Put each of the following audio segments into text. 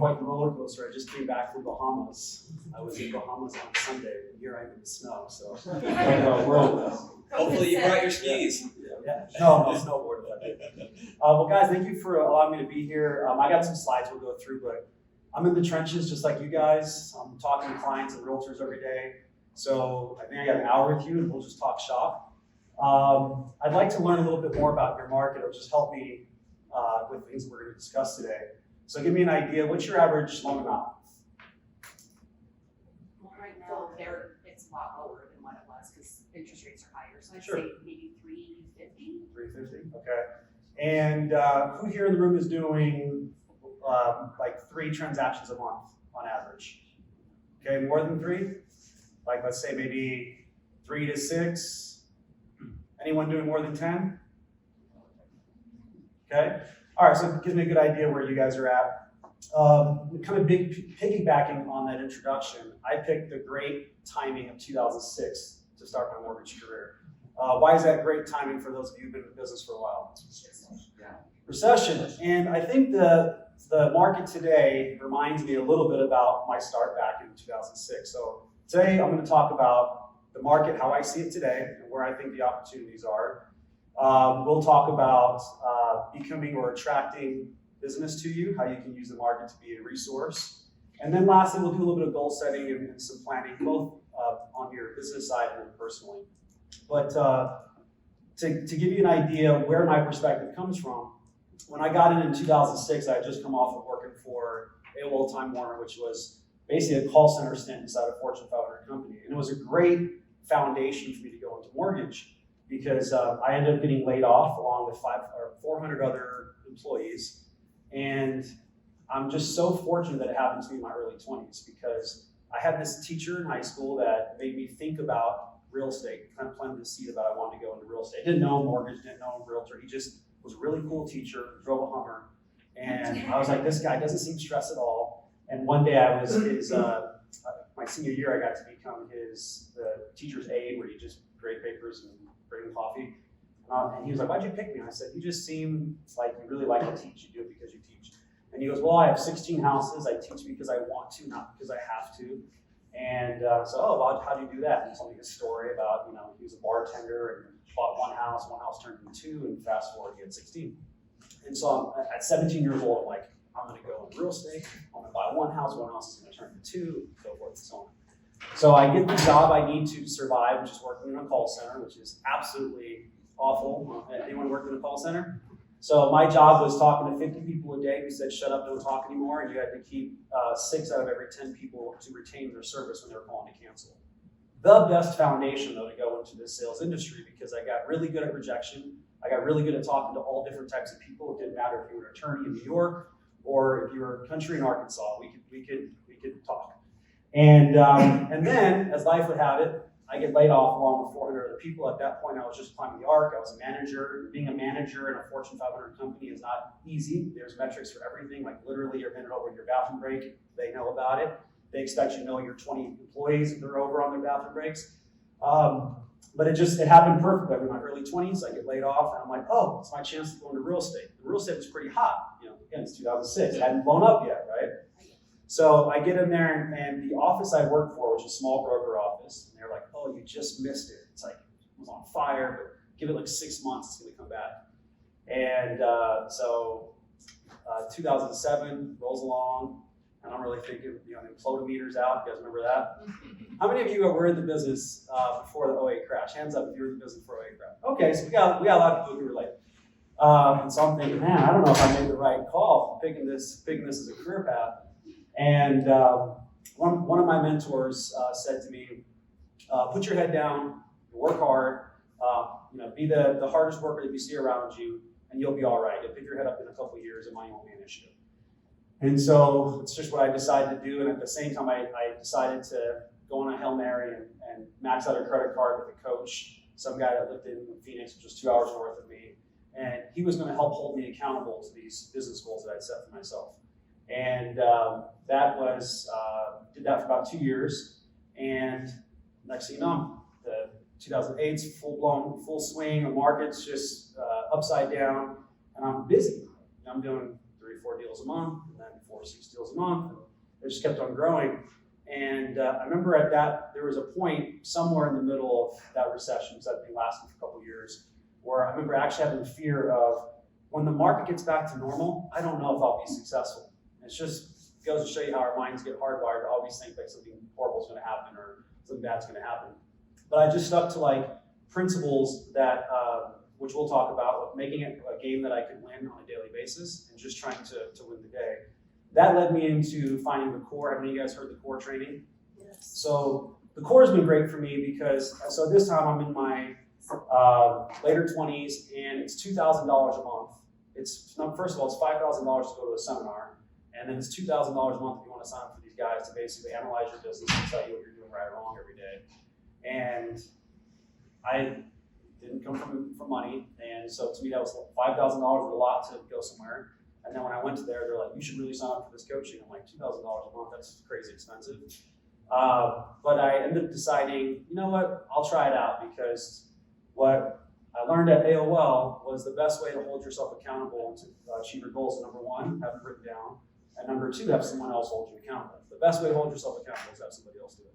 quite the roller coaster. I just came back from Bahamas. I was in Bahamas on Sunday, and here I am in the snow. So Hopefully you brought your skis. Yeah. No snowboard. Well, guys, thank you for allowing me to be here. I got some slides we'll go through, but I'm in the trenches just like you guys. I'm talking to clients and realtors every day. So I think I got an hour with you, and we'll just talk shop. I'd like to learn a little bit more about your market. It'll just help me with things we're going to discuss today. So give me an idea. What's your average loan amount? Well, right now, it's a lot lower than what it was because interest rates are higher. So I'd Sure. say maybe 350. 350. Okay. And who here in the room is doing like 3 transactions a month on average? Okay, more than 3? Like let's say maybe 3 to 6. Anyone doing more than 10? Okay. All right, so it gives me a good idea where you guys are at. Kind of piggybacking on that introduction, I picked the great timing of 2006 to start my mortgage career. Why is that great timing for those of you who've been in the business for a while? Recession. And I think the market today reminds me a little bit about my start back in 2006. So today I'm going to talk about the market, how I see it today, and where I think the opportunities are. We'll talk about becoming or attracting business to you, how you can use the market to be a resource. And then lastly, we'll do a little bit of goal setting and some planning, both on your business side and personally. But to give you an idea of where my perspective comes from, when I got in 2006, I had just come off of working for AOL Time Warner, which was basically a call center stint inside a Fortune 500 company. And it was a great foundation for me to go into mortgage because I ended up getting laid off along with 400 other employees. And I'm just so fortunate that it happened to me in my early 20s because I had this teacher in high school that made me think about real estate, kind of planted the seed about I wanted to go into real estate. Didn't know mortgage, didn't know realtor. He just was a really cool teacher, drove a Hummer. And I was like, this guy doesn't seem stressed at all. And one day I was my senior year, I got to become the teacher's aide where you just grade papers and bring him coffee. And he was like, why'd you pick me? And I said, you just seem like you really like to teach. You do it because you teach. And he goes, well, I have 16 houses. I teach because I want to, not because I have to. And so, well, how do you do that? And he told me his story about, he was a bartender and bought one house turned into 2, and fast forward, he had 16. And so at 17 years old, I'm like, I'm going to go into real estate. I'm going to buy one house is going to turn into 2, so forth and so on. So I get the job I need to survive, which is working in a call center, which is absolutely awful. Anyone worked in a call center? So my job was talking to 50 people a day who said, shut up, don't talk anymore, and you had to keep 6 out of every 10 people to retain their service when they were calling to cancel. The best foundation, though, to go into this sales industry because I got really good at rejection. I got really good at talking to all different types of people. It didn't matter if you were an attorney in New York or if you were a country in Arkansas. We could talk. And then, as life would have it, I get laid off along with 400 other people. At that point, I was just climbing the arc. I was a manager. Being a manager in a Fortune 500 company is not easy. There's metrics for everything, like literally you're going over your bathroom break. They know about it. They expect you to know your 20 employees if they're over on their bathroom breaks. But it happened perfectly. In my early 20s, I get laid off, and I'm like, oh, it's my chance to go into real estate. The real estate was pretty hot. Again, it's 2006. It hadn't blown up yet, right? So I get in there, and the office I worked for was a small broker office. And they're like, oh, you just missed it. It's like, it was on fire, but give it like 6 months, it's going to come back. And so 2007 rolls along, and I'm really thinking, the implodometer's out. You guys remember that? How many of you were in the business before the 08 crash? Hands up if you were in the business before the 08 crash. Okay, so we got a lot of people who relate. And so I'm thinking, man, I don't know if I made the right call for picking this as a career path. And one of my mentors said to me, put your head down, work hard, be the hardest worker that you see around you, and you'll be all right. You'll pick your head up in a couple of years, and money won't be an issue. And so it's just what I decided to do. And at the same time, I decided to go on a Hail Mary and max out a credit card with a coach, some guy that lived in Phoenix, which was 2 hours north of me. And he was going to help hold me accountable to these business goals that I'd set for myself. And that was, did that for about 2 years. And next thing you know, the 2008's full swing, the market's just upside down, and I'm busy. I'm doing 3 or 4 deals a month, and then 4 or 6 deals a month. And it just kept on growing. And I remember there was a point somewhere in the middle of that recession, because that thing lasted for a couple of years, where I remember actually having the fear of, when the market gets back to normal, I don't know if I'll be successful. It's just goes to show you how our minds get hardwired to always think like something horrible is going to happen or something bad's going to happen. But I just stuck to like principles that, which we'll talk about, making it a game that I could win on a daily basis and just trying to win the day. That led me into finding the core. Have any of you guys heard the core training? Yes. So the core has been great for me because, so this time I'm in my later 20s and it's $2,000 a month. First of all, it's $5,000 to go to a seminar, and then it's $2,000 a month if you want to sign up for these guys to basically analyze your business and tell you what you're doing right or wrong every day. And I didn't come from money, and so to me that was $5,000 was a lot to go somewhere. And then when I went to there, they're like, you should really sign up for this coaching. I'm like, $2,000 a month, that's crazy expensive. But I ended up deciding, you know what, I'll try it out, because what I learned at AOL was the best way to hold yourself accountable to achieve your goals. Number one, have it written down. And number two, have someone else hold you accountable. The best way to hold yourself accountable is have somebody else do it.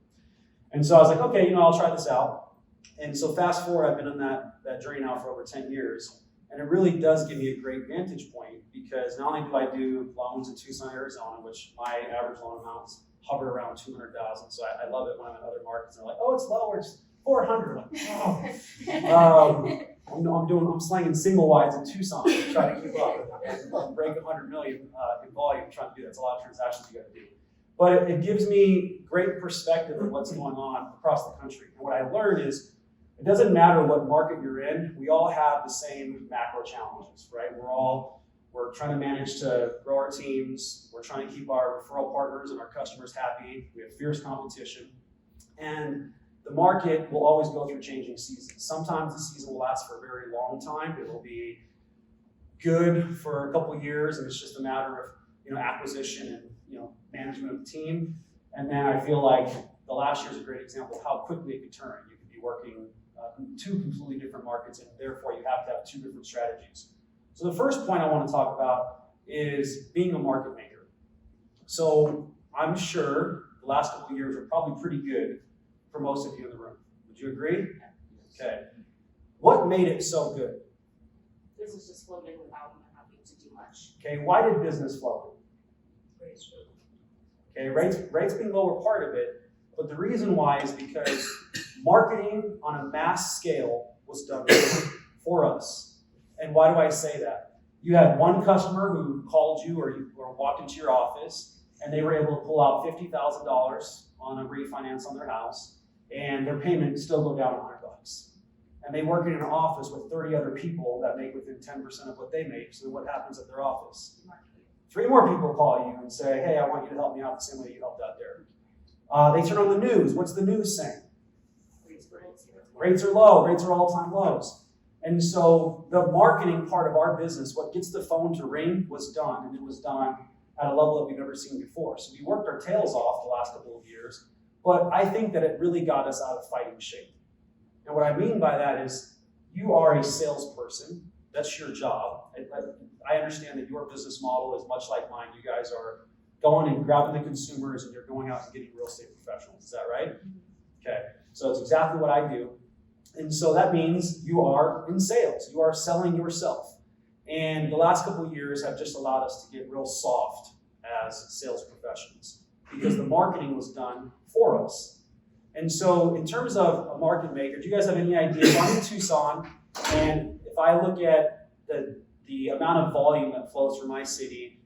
And so I was like, okay, I'll try this out. And so fast forward, I've been on that journey now for over 10 years. And it really does give me a great vantage point, because not only do I do loans in Tucson, Arizona, which my average loan amounts hover around $200,000. So I love it when I'm in other markets and they're like, oh, it's lower, it's 400. I'm like, oh. I'm slanging single wides in Tucson to try to keep up and break 100 million in volume. Trying to do that. It's a lot of transactions you got to do. But it gives me great perspective of what's going on across the country. And what I learned is, it doesn't matter what market you're in, we all have the same macro challenges, right? We're trying to manage to grow our teams. We're trying to keep our referral partners and our customers happy. We have fierce competition. And the market will always go through changing seasons. Sometimes the season will last for a very long time. It will be good for a couple of years, and it's just a matter of acquisition and management of the team. And then I feel like the last year is a great example of how quickly it could turn. You could be working two completely different markets, and therefore you have to have two different strategies. So the first point I want to talk about is being a market maker. So I'm sure the last couple of years are probably pretty good for most of you in the room. Would you agree? Okay. What made it so good? Business just floating without having to do much. Okay, why did business float? Okay, rates being low were part of it, but the reason why is because marketing on a mass scale was done for us. And why do I say that? You had one customer who called you or walked into your office, and they were able to pull out $50,000 on a refinance on their house, and their payment still go down $100. And they work in an office with 30 other people that make within 10% of what they make. So what happens at their office? 3 more people call you and say, hey, I want you to help me out the same way you helped out Derrick. They turn on the news. What's the news saying? Rates are low. Rates are all-time lows. And so the marketing part of our business, what gets the phone to ring, was done. And it was done at a level that we've never seen before. So we worked our tails off the last couple of years. But I think that it really got us out of fighting shape. And what I mean by that is, you are a salesperson. That's your job. I understand that your business model is much like mine. You guys are going and grabbing the consumers, and you're going out and getting real estate professionals. Is that right? Okay. So it's exactly what I do. And so that means you are in sales. You are selling yourself. And the last couple of years have just allowed us to get real soft as sales professionals, because the marketing was done for us. And so in terms of a market maker, do you guys have any idea? I'm in Tucson, and if I look at the amount of volume that flows through my city,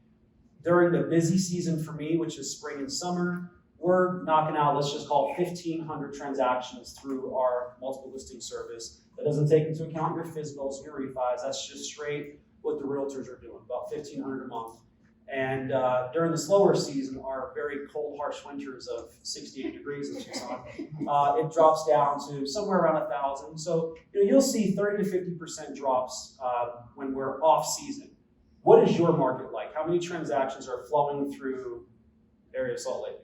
during the busy season for me, which is spring and summer, we're knocking out, let's just call it 1,500 transactions through our multiple listing service. That doesn't take into account your physicals, your refis. That's just straight what the realtors are doing, about 1,500 a month. And during the slower season, our very cold, harsh winters of 68 degrees in Tucson, it drops down to somewhere around 1,000. So you'll see 30 to 50% drops when we're off season. What is your market like? How many transactions are flowing through the area of Salt Lake?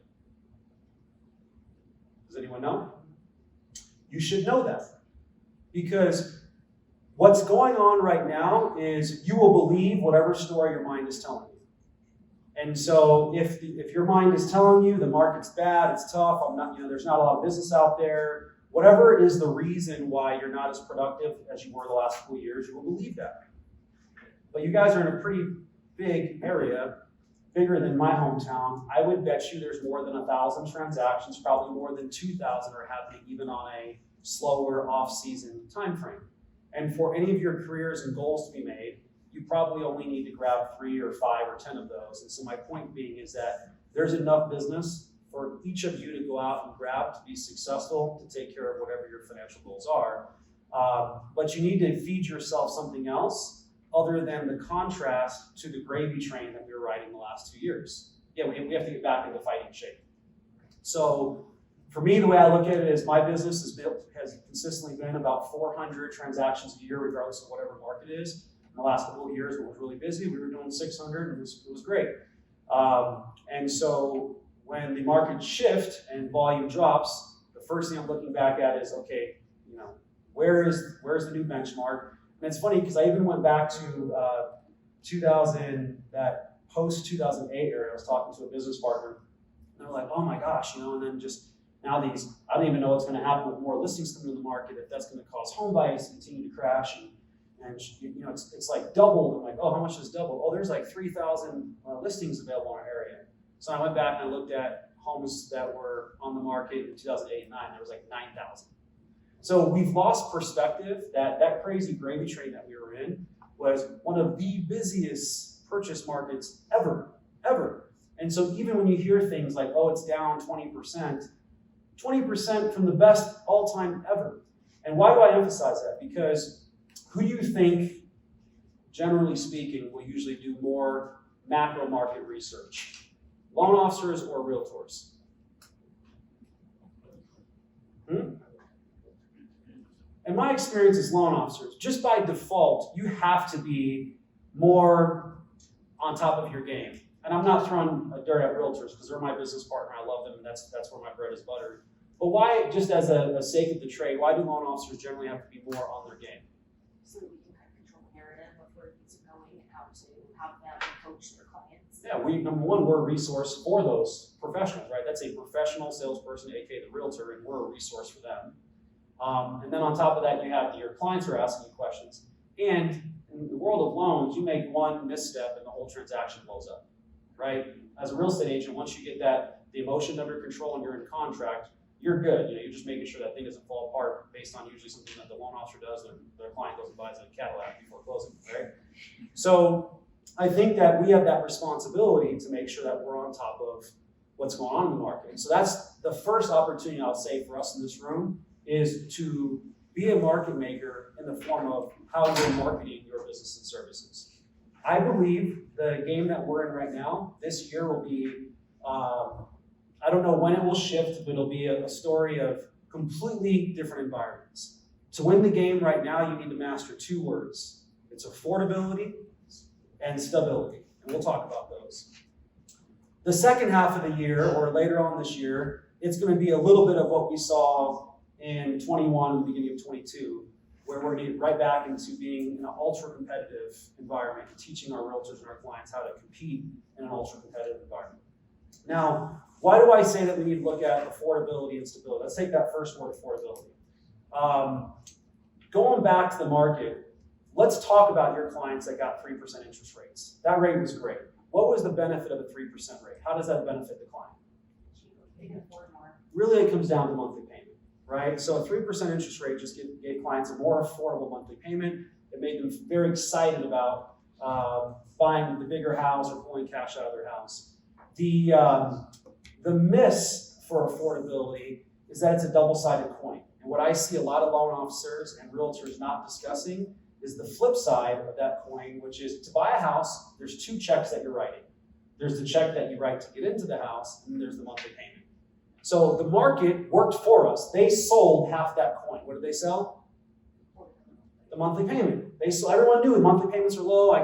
Does anyone know? You should know that, because what's going on right now is you will believe whatever story your mind is telling you. And so if your mind is telling you the market's bad, it's tough, there's not a lot of business out there, whatever is the reason why you're not as productive as you were the last couple of years, you will believe that. But you guys are in a pretty big area, bigger than my hometown. I would bet you there's more than 1,000 transactions, probably more than 2,000 are happening even on a slower off-season time frame. And for any of your careers and goals to be made, you probably only need to grab 3 or 5 or 10 of those. And so my point being is that there's enough business for each of you to go out and grab to be successful, to take care of whatever your financial goals are. But you need to feed yourself something else other than the contrast to the gravy train that we were riding the last 2 years. Yeah, we have to get back into fighting shape. So for me, the way I look at it is my business has consistently been about 400 transactions a year, regardless of whatever market it is. In the last couple of years, when it was really busy, we were doing 600, and it was great. And so when the market shifts and volume drops, the first thing I'm looking back at is, okay, where's the new benchmark? And it's funny because I even went back to 2000, that post-2008 era. I was talking to a business partner, and they're like, oh my gosh, and then just now I don't even know what's going to happen with more listings coming to the market, if that's going to cause home values to continue to crash. And it's like doubled. I'm like, oh, how much has doubled? Oh, there's like 3,000 listings available in our area. So I went back and I looked at homes that were on the market in 2008 and 9. There was like 9,000. So we've lost perspective that crazy gravy train that we were in was one of the busiest purchase markets ever. And so even when you hear things like, oh, it's down 20% from the best all-time ever. And why do I emphasize that? Because who do you think, generally speaking, will usually do more macro market research? Loan officers or realtors? In my experience as loan officers, just by default, you have to be more on top of your game. And I'm not throwing dirt at realtors because they're my business partner. I love them, and that's where my bread is buttered. But why, just as a sake of the trade, why do loan officers generally have to be more on their game? So that we can kind of control the narrative of where it's going and how to have them coach their clients. Yeah, number one, we're a resource for those professionals, right? That's a professional salesperson, aka the realtor, and we're a resource for them. And then on top of that, you have your clients are asking you questions. And in the world of loans, you make one misstep and the whole transaction blows up, right? As a real estate agent, once you get the emotion under control and you're in contract, you're good. You're just making sure that thing doesn't fall apart based on usually something that the loan officer does. Their client goes and buys a Cadillac before closing, right? So I think that we have that responsibility to make sure that we're on top of what's going on in the market. So that's the first opportunity I'll say for us in this room is to be a market maker in the form of how you're marketing your business and services. I believe the game that we're in right now, this year will be, I don't know when it will shift, but it'll be a story of completely different environments. To win the game right now, you need to master 2 words. It's affordability and stability, and we'll talk about those. The second half of the year, or later on this year, it's going to be a little bit of what we saw in 21 and the beginning of 22, where we're going to get right back into being in an ultra-competitive environment and teaching our realtors and our clients how to compete in an ultra-competitive environment. Now, why do I say that we need to look at affordability and stability? Let's take that first word, affordability. Going back to the market, let's talk about your clients that got 3% interest rates. That rate was great. What was the benefit of a 3% rate? How does that benefit the client? They can afford more. Really, it comes down to monthly payment, right? So a 3% interest rate just gave clients a more affordable monthly payment. It made them very excited about buying the bigger house or pulling cash out of their house. The miss for affordability is that it's a double-sided coin. And what I see a lot of loan officers and realtors not discussing is the flip side of that coin, which is to buy a house, there's 2 checks that you're writing. There's the check that you write to get into the house, and then there's the monthly payment. So the market worked for us. They sold half that coin. What did they sell? The monthly payment. Everyone knew the monthly payments are low. I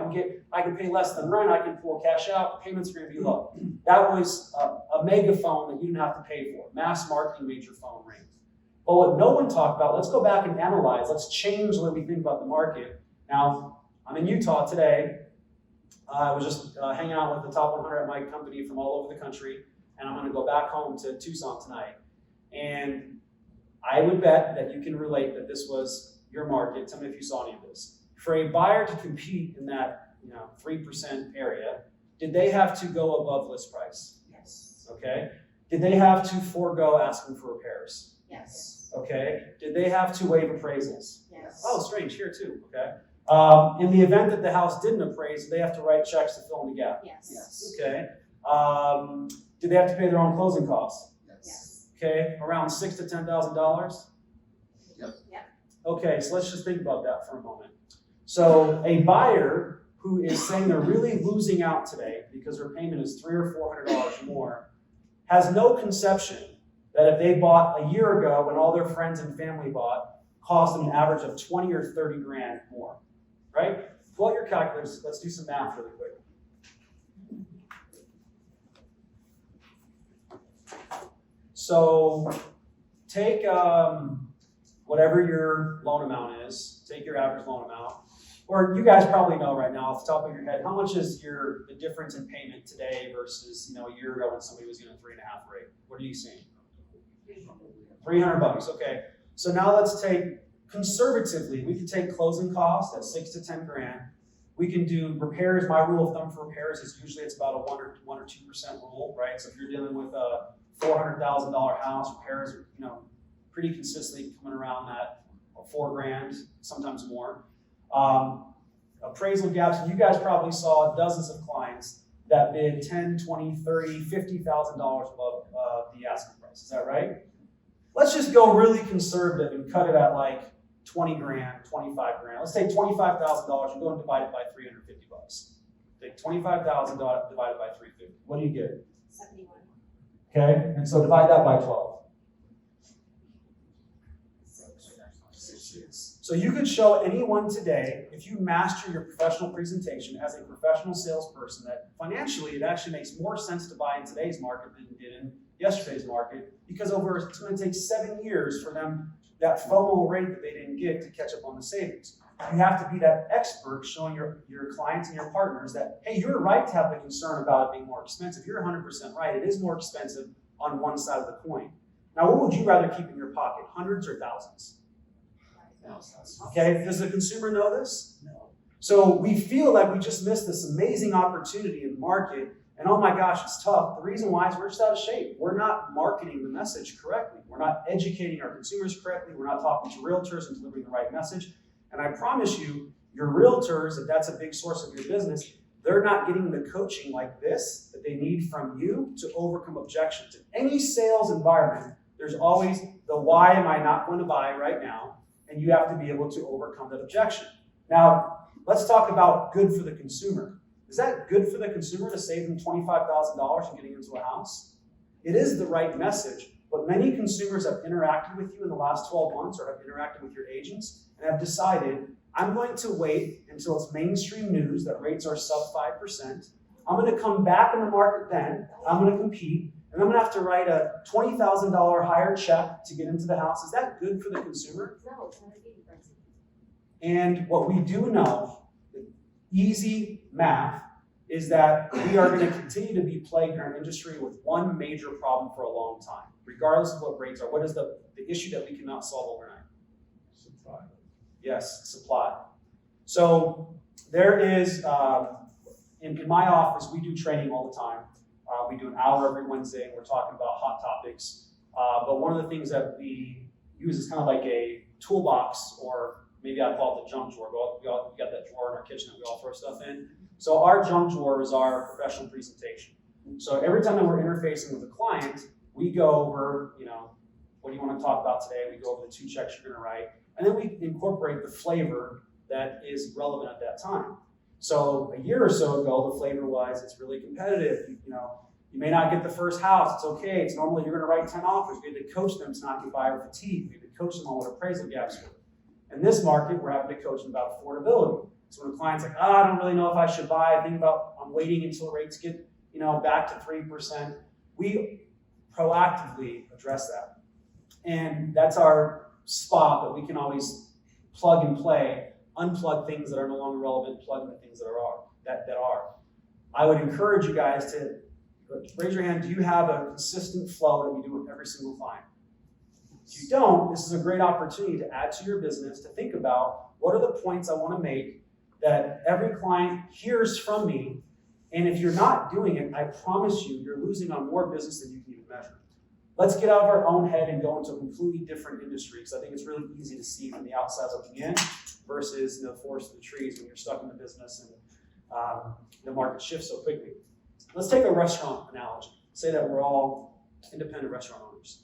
can pay less than rent. I can pull cash out. The payments are going to be low. That was a megaphone that you didn't have to pay for. Mass marketing made your phone ring. But what no one talked about, let's go back and analyze. Let's change the way we think about the market. Now, I'm in Utah today. I was just hanging out with the top 100 at my company from all over the country, and I'm going to go back home to Tucson tonight. And I would bet that you can relate that this was your market. Tell me if you saw any of this. For a buyer to compete in that 3% area, did they have to go above list price? Yes. Okay. Did they have to forego asking for repairs? Yes. Okay. Did they have to waive appraisals? Yes. Oh, strange, here too. Okay. In the event that the house didn't appraise, they have to write checks to fill in the gap. Yes. Okay. Did they have to pay their own closing costs? Yes. Okay, around $6,000 to $10,000. Yep. Okay, so let's just think about that for a moment. So a buyer who is saying they're really losing out today because their payment is $300 or $400 more has no conception that if they bought a year ago when all their friends and family bought, cost them an average of 20 or 30 grand more, right? Pull out your calculators. Let's do some math really quick. So take whatever your loan amount is, take your average loan amount, or you guys probably know right now off the top of your head, how much is the difference in payment today versus a year ago when somebody was getting a 3.5 rate? What are you seeing? $300, okay. So now let's take, conservatively, we could take closing costs at 6 to 10 grand. We can do repairs. My rule of thumb for repairs is usually it's about a 1 or 2% rule, right? So if you're dealing with a $400,000 house, repairs are, pretty consistently coming around that $4 grand, sometimes more. Appraisal gaps, you guys probably saw dozens of clients that bid $10, $20, $30, $50,000 above the asking price. Is that right? Let's just go really conservative and cut it at like 20 grand, 25 grand. Let's take $25,000 and go and divide it by 350 bucks. Take $25,000 divided by 350. What do you get? 71. Okay, and so divide that by 12. So you could show anyone today, if you master your professional presentation as a professional salesperson, that financially it actually makes more sense to buy in today's market than it did in yesterday's market, because it's going to take 7 years for them, that FOMO rate that they didn't get, to catch up on the savings. You have to be that expert showing your clients and your partners that, hey, you're right to have the concern about it being more expensive. You're 100% right. It is more expensive on one side of the coin. Now, what would you rather keep in your pocket, hundreds or thousands? Okay, does the consumer know this? No. So we feel like we just missed this amazing opportunity in the market, and oh my gosh, it's tough. The reason why is we're just out of shape. We're not marketing the message correctly. We're not educating our consumers correctly. We're not talking to realtors and delivering the right message. And I promise you, your realtors, if that's a big source of your business, they're not getting the coaching like this that they need from you to overcome objections. In any sales environment, there's always the why am I not going to buy right now? And you have to be able to overcome that objection. Now, let's talk about good for the consumer. Is that good for the consumer to save them $25,000 in getting into a house? It is the right message, but many consumers have interacted with you in the last 12 months or have interacted with your agents and have decided, I'm going to wait until it's mainstream news that rates are sub 5%. I'm going to come back in the market then. I'm going to compete. And I'm going to have to write a $20,000 higher check to get into the house. Is that good for the consumer? No, it's not a good price. And what we do know, easy math, is that we are going to continue to be plagued in our industry with one major problem for a long time, regardless of what rates are. What is the issue that we cannot solve overnight? Supply. Yes, supply. So there is, in my office, we do training all the time. We do an hour every Wednesday, and we're talking about hot topics. But one of the things that we use is kind of like a toolbox, or maybe I call it the junk drawer. We got that drawer in our kitchen that we all throw stuff in. So our junk drawer is our professional presentation. So every time that we're interfacing with a client, we go over, what do you want to talk about today? We go over the 2 checks you're going to write, and then we incorporate the flavor that is relevant at that time. So a year or so ago, the flavor was, it's really competitive. You may not get the first house. It's okay. It's normally you're going to write 10 offers. We had to coach them to not get buyer fatigue. We had to coach them on what appraisal gaps were. In this market, we're having to coach them about affordability. So when a client's like, I don't really know if I should buy. I'm waiting until rates get, back to 3%. We proactively address that. And that's our spot that we can always plug and play, unplug things that are no longer relevant, plug in the things that are. that are. I would encourage you guys to raise your hand. Do you have a consistent flow that you do with every single client? If you don't, this is a great opportunity to add to your business, to think about what are the points I want to make that every client hears from me. And if you're not doing it, I promise you, you're losing on more business than you can even measure. Let's get out of our own head and go into a completely different industry, because I think it's really easy to see from the outside looking in versus the forest of the trees when you're stuck in the business and the market shifts so quickly. Let's take a restaurant analogy. Say that we're all independent restaurant owners,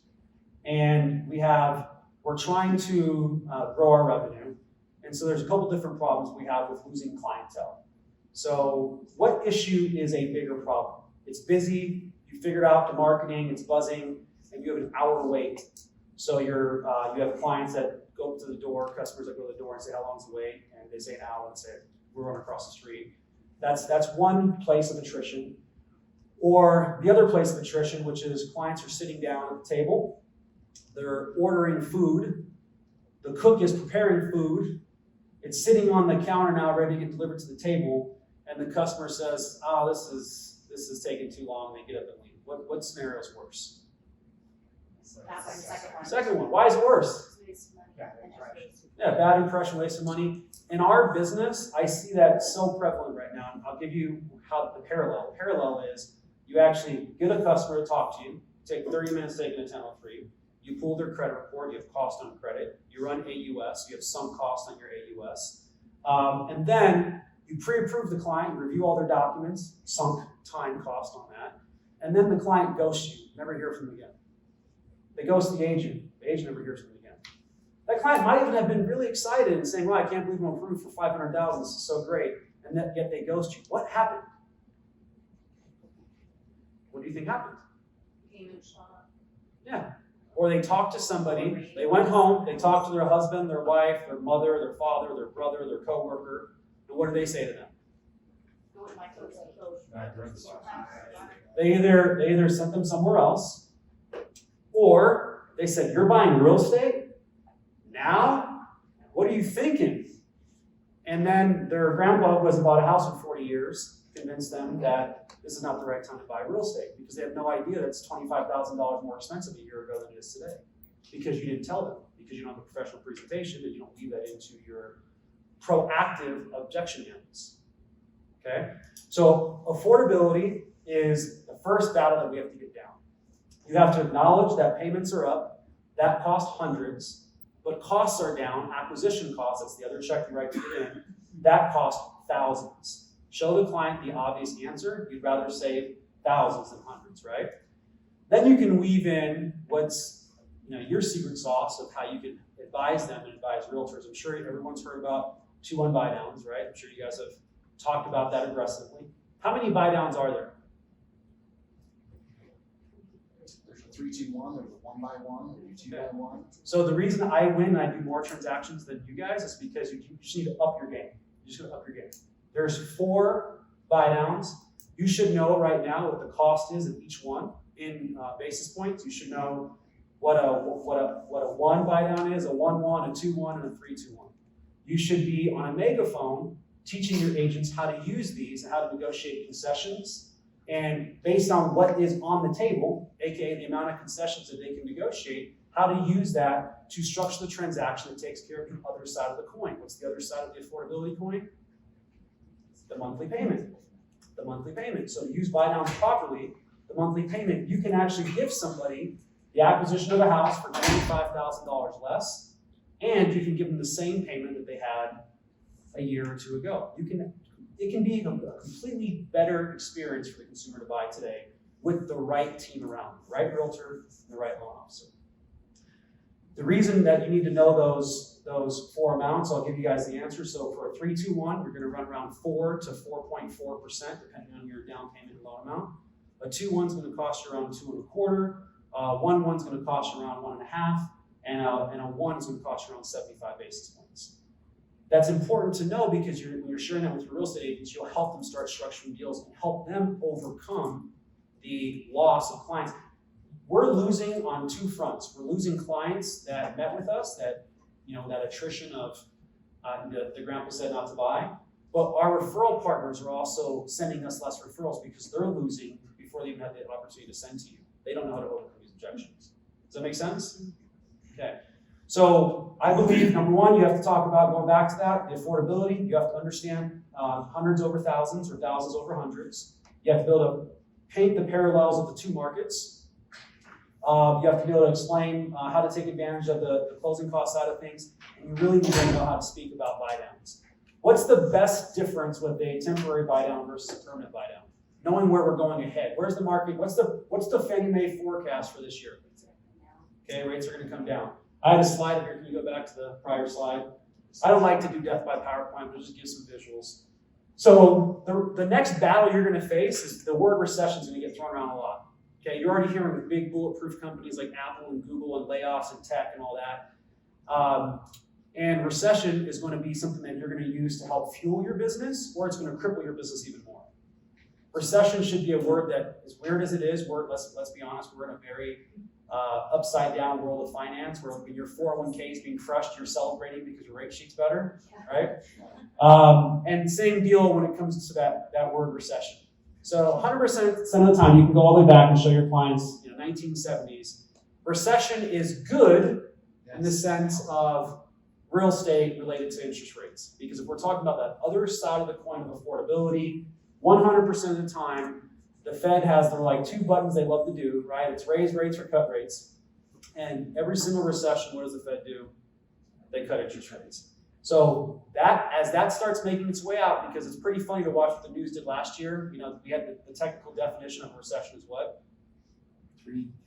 and we're trying to grow our revenue, and so there's a couple different problems we have with losing clientele. So what issue is a bigger problem? It's busy, you figured out the marketing, it's buzzing, and you have an hour wait. So you have clients that go up to the door, customers that go to the door and say, how long's the wait? And they say an hour and say, we're running across the street. That's one place of attrition. Or the other place of attrition, which is clients are sitting down at the table, they're ordering food, the cook is preparing food, it's sitting on the counter now ready to get delivered to the table, and the customer says, oh, this is taking too long, they get up and leave. What scenario is worse? Second one. Why is it worse? Yeah, bad impression, waste of money. In our business, I see that so prevalent right now. And I'll give you how the parallel. The parallel is you actually get a customer to talk to you, take 30 minutes to take an intent free, you pull their credit report, you have cost on credit, you run AUS, you have some cost on your AUS, and then you pre-approve the client, you review all their documents, sunk time cost on that, and then the client ghosts you, never hear from them again. They ghost the agent never hears from them again. That client might even have been really excited and saying, well, I can't believe I'm approved for $500,000, this is so great, and yet they ghost you. What happened? What do you think happened? Yeah. Or they talked to somebody, they went home, they talked to their husband, their wife, their mother, their father, their brother, their coworker, and what do they say to them? They either sent them somewhere else, or they said, you're buying real estate? Now? What are you thinking? And then their grandpa, who hasn't bought a house in 40 years, convinced them that this is not the right time to buy real estate, because they have no idea that it's $25,000 more expensive a year ago than it is today, because you didn't tell them, because you don't have a professional presentation and you don't weave that into your proactive objection handles. Okay? So affordability is the first battle that we have to get down. You have to acknowledge that payments are up, that cost hundreds, but costs are down, acquisition costs, that's the other check you write to get in, that cost thousands. Show the client the obvious answer. You'd rather save thousands than hundreds, right? Then you can weave in what's your secret sauce of how you can advise them and advise realtors. I'm sure everyone's heard about 2-1 buy downs, right? I'm sure you guys have talked about that aggressively. How many buy downs are there? There's a 3-2-1, there's a 1-by-1, there's a 2-by-1. So the reason I win and I do more transactions than you guys is because you just need to up your game. You just got to up your game. There's 4 buy downs. You should know right now what the cost is of each one in basis points. You should know what a 1 buy down is, a 1-1, a 2-1, and a 3-2-1. You should be on a megaphone teaching your agents how to use these and how to negotiate concessions. And based on what is on the table, aka the amount of concessions that they can negotiate, how to use that to structure the transaction that takes care of the other side of the coin. What's the other side of the affordability coin? The monthly payment. The monthly payment. So use buy downs properly, the monthly payment, you can actually give somebody the acquisition of a house for $95,000 less, and you can give them the same payment that they had a year or two ago. It can be a completely better experience for the consumer to buy today with the right team around, the right realtor, and the right loan officer. The reason that you need to know those 4 amounts, I'll give you guys the answer. So for a 3-2-1, you're going to run around 4 to 4.4%, depending on your down payment and loan amount. A 2-1 is going to cost you around 2.25. 1-1 is going to cost you around 1.5, and a 1 is going to cost you around 75 basis points. That's important to know because when you're sharing that with your real estate agents, you'll help them start structuring deals and help them overcome the loss of clients. We're losing on 2 fronts. We're losing clients that met with us, that attrition of the grandpa said not to buy, But our referral partners are also sending us less referrals because they're losing before they even have the opportunity to send to you. They don't know how to overcome these objections. Does that make sense? Okay. So I believe, number one, you have to talk about, going back to that, the affordability. You have to understand hundreds over thousands or thousands over hundreds. You have to be able to paint the parallels of the two markets. You have to be able to explain how to take advantage of the closing cost side of things. And you really need to know how to speak about buy downs. What's the best difference with a temporary buy down versus a permanent buy down? Knowing where we're going ahead. Where's the market? What's the Fannie Mae forecast for this year? Okay, rates are going to come down. I had a slide up here. Can you go back to the prior slide? I don't like to do death by PowerPoint, but just give some visuals. So the next battle you're going to face is the word recession is going to get thrown around a lot. Okay, you're already hearing with big bulletproof companies like Apple and Google and layoffs and tech and all that. And recession is going to be something that you're going to use to help fuel your business, or it's going to cripple your business even more. Recession should be a word that, as weird as it is, let's be honest, we're in a very upside down world of finance where when your 401k is being crushed, you're celebrating because your rate sheet's better, right? And same deal when it comes to that word recession. So 100% of the time, you can go all the way back and show your clients, 1970s. Recession is good in the sense of real estate related to interest rates. Because if we're talking about that other side of the coin of affordability, 100% of the time, the Fed has their two buttons they love to do, right? It's raise rates or cut rates. And every single recession, what does the Fed do? They cut interest rates. So as that starts making its way out, because it's pretty funny to watch what the news did last year. We had the technical definition of a recession is what?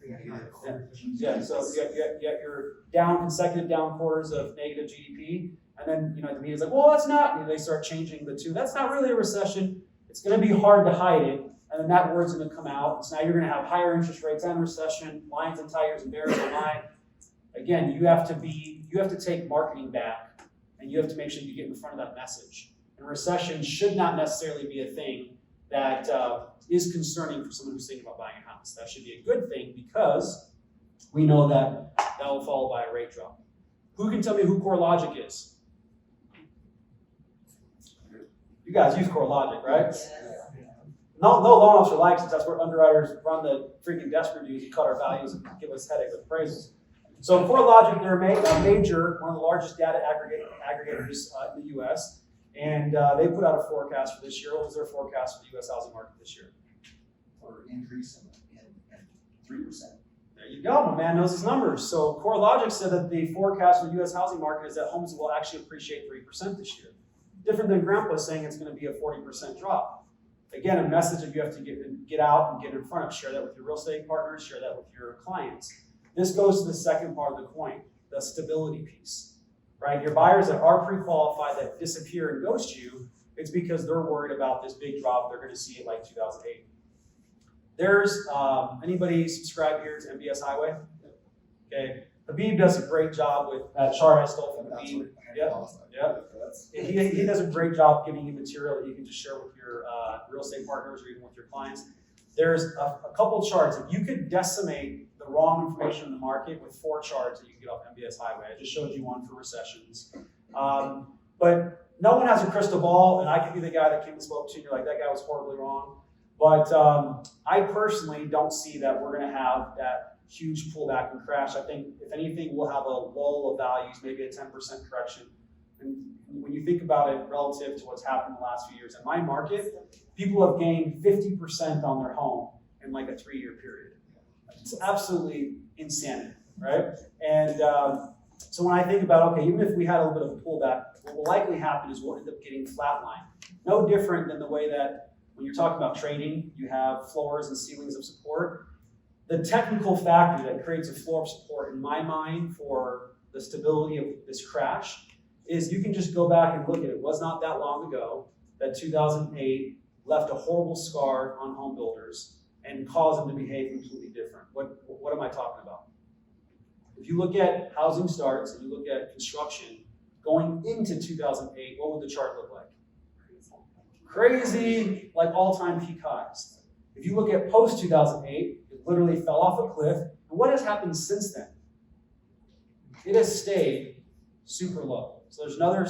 Yeah, so you got your consecutive down quarters of negative GDP, and then the media's like, well, that's not. They start changing the two. That's not really a recession. It's going to be hard to hide it, and then that word's going to come out. So now you're going to have higher interest rates and recession, lions and tigers and bears on high. Again, you have to take marketing back, and you have to make sure you get in front of that message. And recession should not necessarily be a thing that is concerning for someone who's thinking about buying a house. That should be a good thing because we know that will be followed by a rate drop. Who can tell me who CoreLogic is? You guys use CoreLogic, right? No loan officer likes it. That's where underwriters run the freaking desk reviews and cut our values and give us headache with appraisals. So CoreLogic, they're a major, one of the largest data aggregators in the U.S., and they put out a forecast for this year. What was their forecast for the U.S. housing market this year? For increase in 3%. There you go, my man knows his numbers. So CoreLogic said that the forecast for the U.S. housing market is that homes will actually appreciate 3% this year. Different than Grandpa saying it's going to be a 40% drop. Again, a message that you have to get out and get in front of. Share that with your real estate partners. Share that with your clients. This goes to the second part of the coin, the stability piece. Right? Your buyers that are pre-qualified that disappear and ghost you, it's because they're worried about this big drop they're going to see it like 2008. There's, anybody subscribe here to MBS Highway? Okay. Habib does a great job with that chart I stole from Habib. He does a great job giving you material that you can just share with your real estate partners or even with your clients. There's a couple charts. If you could decimate the wrong information in the market with 4 charts that you can get off MBS Highway. I just showed you one for recessions. But no one has a crystal ball, and I could be the guy that came and spoke to you, and you're like, that guy was horribly wrong. But I personally don't see that we're going to have that huge pullback and crash. I think, if anything, we'll have a lull of values, maybe a 10% correction. And when you think about it relative to what's happened in the last few years, in my market, people have gained 50% on their home in like a 3-year period. It's absolutely insanity, right? And so when I think about, okay, even if we had a little bit of a pullback, what will likely happen is we'll end up getting flatline. No different than the way that when you're talking about trading, you have floors and ceilings of support. The technical factor that creates a floor of support in my mind for the stability of this crash is you can just go back and look at it. It was not that long ago that 2008 left a horrible scar on home builders and caused them to behave completely different. What am I talking about? If you look at housing starts and you look at construction going into 2008, what would the chart look like? Crazy, like all-time peak highs. If you look at post-2008, it literally fell off a cliff. And what has happened since then? It has stayed super low. So there's another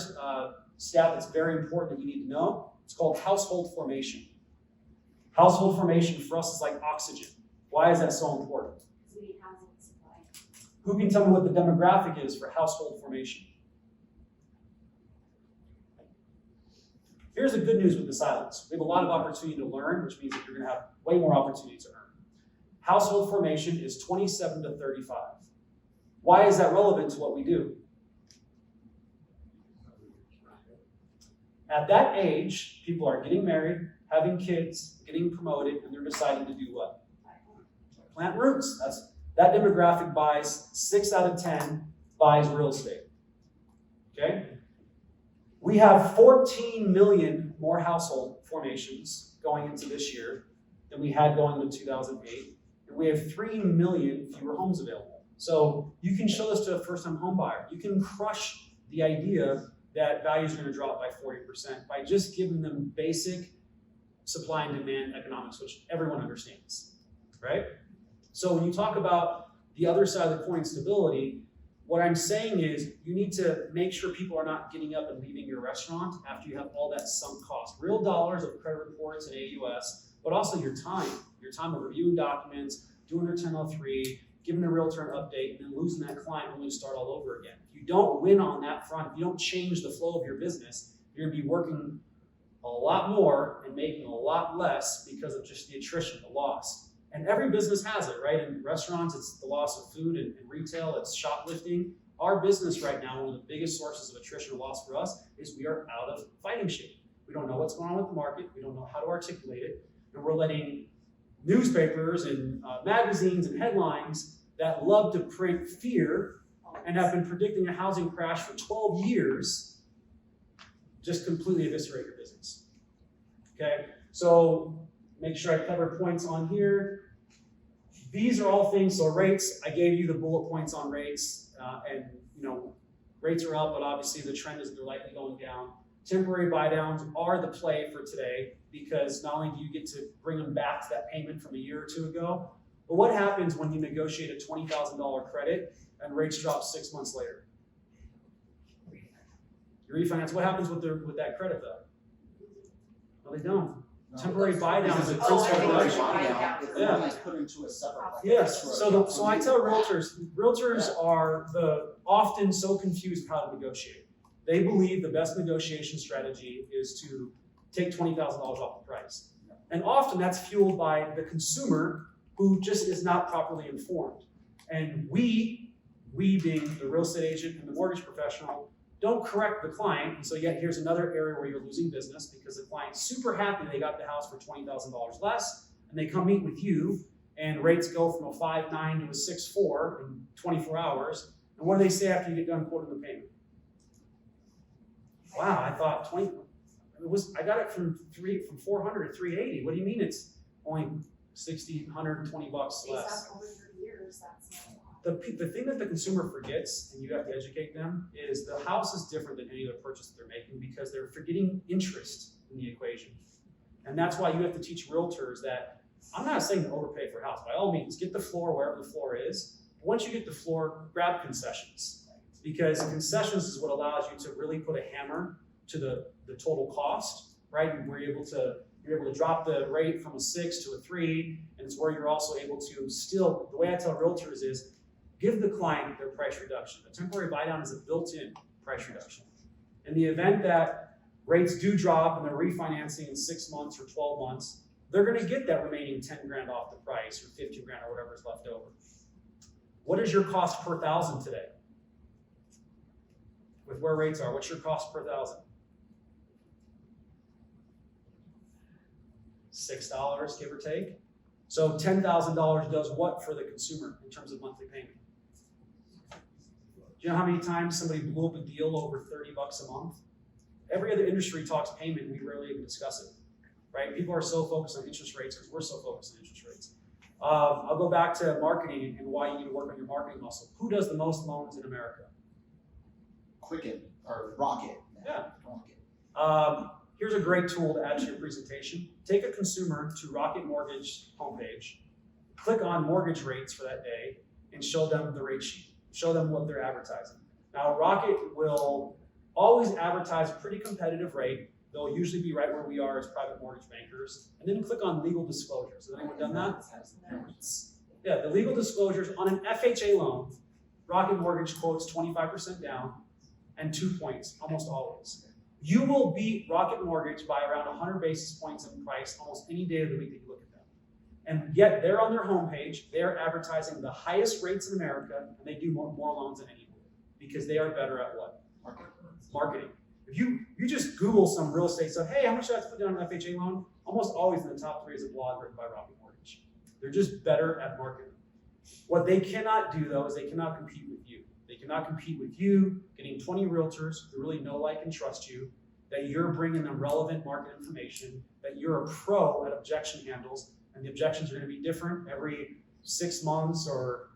stat that's very important that you need to know. It's called household formation. Household formation for us is like oxygen. Why is that so important? Because we need housing supply. Who can tell me what the demographic is for household formation? Here's the good news with the silence. We have a lot of opportunity to learn, which means that you're going to have way more opportunity to earn. Household formation is 27 to 35. Why is that relevant to what we do? At that age, people are getting married, having kids, getting promoted, and they're deciding to do what? Plant roots. That demographic buys 6 out of 10 buys real estate. Okay? We have 14 million more household formations going into this year than we had going into 2008. And we have 3 million fewer homes available. So you can show this to a first-time home buyer. You can crush the idea that value is going to drop by 40% by just giving them basic supply and demand economics, which everyone understands, right? So when you talk about the other side of the coin, stability, what I'm saying is you need to make sure people are not getting up and leaving your restaurant after you have all that sunk cost. Real dollars of credit reports and AUS, but also your time of reviewing documents, doing their 1003, giving the realtor an update, and then losing that client when you start all over again. If you don't win on that front, if you don't change the flow of your business, you're going to be working a lot more and making a lot less because of just the attrition, the loss. And every business has it, right? In restaurants, it's the loss of food, and in retail, it's shoplifting. Our business right now, one of the biggest sources of attrition and loss for us is we are out of fighting shape. We don't know what's going on with the market. We don't know how to articulate it. And we're letting newspapers and magazines and headlines that love to print fear and have been predicting a housing crash for 12 years just completely eviscerate your business. Okay, so make sure I cover points on here. These are all things, so rates, I gave you the bullet points on rates, and rates are up, but obviously the trend is they're likely going down. Temporary buy downs are the play for today because not only do you get to bring them back to that payment from a year or two ago, but what happens when you negotiate a $20,000 credit and rates drop 6 months later? You refinance, what happens with that credit though? No, they don't. Temporary buy down is a principal reduction. Yeah. It's put into a separate. Yes, so I tell realtors are often so confused with how to negotiate. They believe the best negotiation strategy is to take $20,000 off the price. And often that's fueled by the consumer who just is not properly informed. And we being the real estate agent and the mortgage professional, don't correct the client. And so yet here's another area where you're losing business because the client's super happy they got the house for $20,000 less, and they come meet with you, and rates go from a 5.9 to a 6.4 in 24 hours. And what do they say after you get done quoting the payment? Wow, I thought I got it from 400 to 380. What do you mean it's only 60, 120 bucks less? Over 30 years, that's not a lot. The thing that the consumer forgets, and you have to educate them, is the house is different than any other purchase that they're making because they're forgetting interest in the equation. And that's why you have to teach realtors that, I'm not saying to overpay for a house. By all means, get the floor wherever the floor is. But once you get the floor, grab concessions. Because concessions is what allows you to really put a hammer to the total cost, right? And you're able to drop the rate from a 6 to a 3, and it's where you're also able to still, the way I tell realtors is, give the client their price reduction. A temporary buy down is a built-in price reduction. In the event that rates do drop and they're refinancing in 6 months or 12 months, they're going to get that remaining 10 grand off the price or 15 grand or whatever is left over. What is your cost per thousand today? With where rates are, what's your cost per thousand? $6, give or take. So $10,000 does what for the consumer in terms of monthly payment? Do you know how many times somebody blew up a deal over $30 a month? Every other industry talks payment, and we rarely even discuss it, right? People are so focused on interest rates because we're so focused on interest rates. I'll go back to marketing and why you need to work on your marketing muscle. Who does the most loans in America? Quicken or Rocket. Yeah. Rocket. Here's a great tool to add to your presentation. Take a consumer to Rocket Mortgage homepage, click on mortgage rates for that day, and show them the rate sheet. Show them what they're advertising. Now, Rocket will always advertise a pretty competitive rate. They'll usually be right where we are as private mortgage bankers. And then click on legal disclosures. Has anyone done that? Yeah, the legal disclosures on an FHA loan, Rocket Mortgage quotes 25% down and 2 points, almost always. You will beat Rocket Mortgage by around 100 basis points in price almost any day of the week that you look at them. And yet they're on their homepage, they're advertising the highest rates in America, and they do more loans than anyone because they are better at what? Marketing. If you just Google some real estate stuff, hey, how much should I have to put down an FHA loan? Almost always in the top 3 is a blog written by Rocket Mortgage. They're just better at marketing. What they cannot do though is they cannot compete with you. They cannot compete with you getting 20 realtors who really know, like, and trust you, that you're bringing them relevant market information, that you're a pro at objection handles, and the objections are going to be different every 6 months or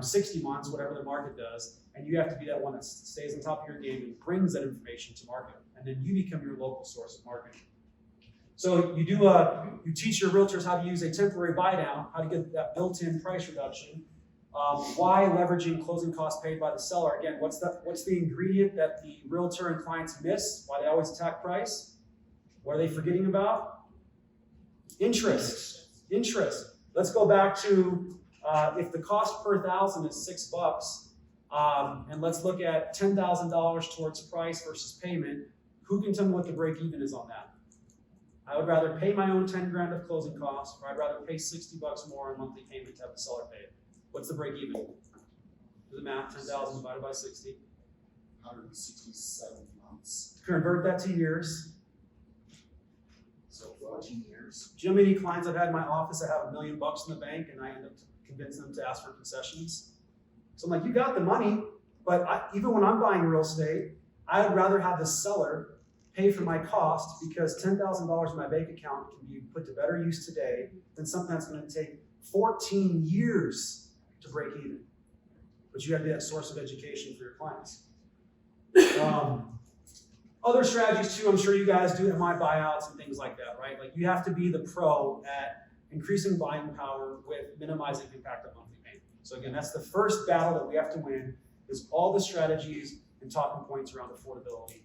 60 months, whatever the market does, and you have to be that one that stays on top of your game and brings that information to market, and then you become your local source of marketing. So you teach your realtors how to use a temporary buy down, how to get that built-in price reduction. Why leveraging closing costs paid by the seller? Again, what's the ingredient that the realtor and clients miss? Why they always attack price? What are they forgetting about? Interest. Let's go back to if the cost per thousand is $6, and let's look at $10,000 towards price versus payment. Who can tell me what the break even is on that? I would rather pay my own 10 grand of closing costs, or I'd rather pay $60 more in monthly payment to have the seller pay it. What's the break even? Do the math, 10,000 divided by 60. 167 months. Convert that to years. So 14 years. Do you know how many clients I've had in my office that have $1 million in the bank and I end up convincing them to ask for concessions? So I'm like, you got the money, but even when I'm buying real estate, I would rather have the seller pay for my cost because $10,000 in my bank account can be put to better use today than something that's going to take 14 years to break even. But you have to be that source of education for your clients. Other strategies too, I'm sure you guys do MI buyouts and things like that, right? Like you have to be the pro at increasing buying power with minimizing impact on monthly payment. So again, that's the first battle that we have to win, is all the strategies and talking points around affordability.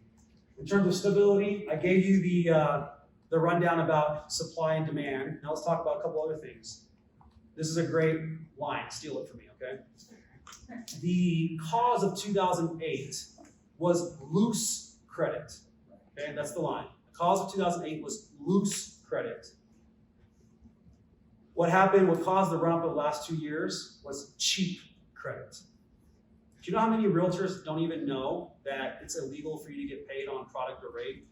In terms of stability, I gave you the rundown about supply and demand. Now let's talk about a couple other things. This is a great line, steal it from me, okay? The cause of 2008 was loose credit, okay? That's the line. The cause of 2008 was loose credit. What happened, what caused the run-up of the last 2 years was cheap credit. Do you know how many realtors don't even know that it's illegal for you to get paid on product or rate?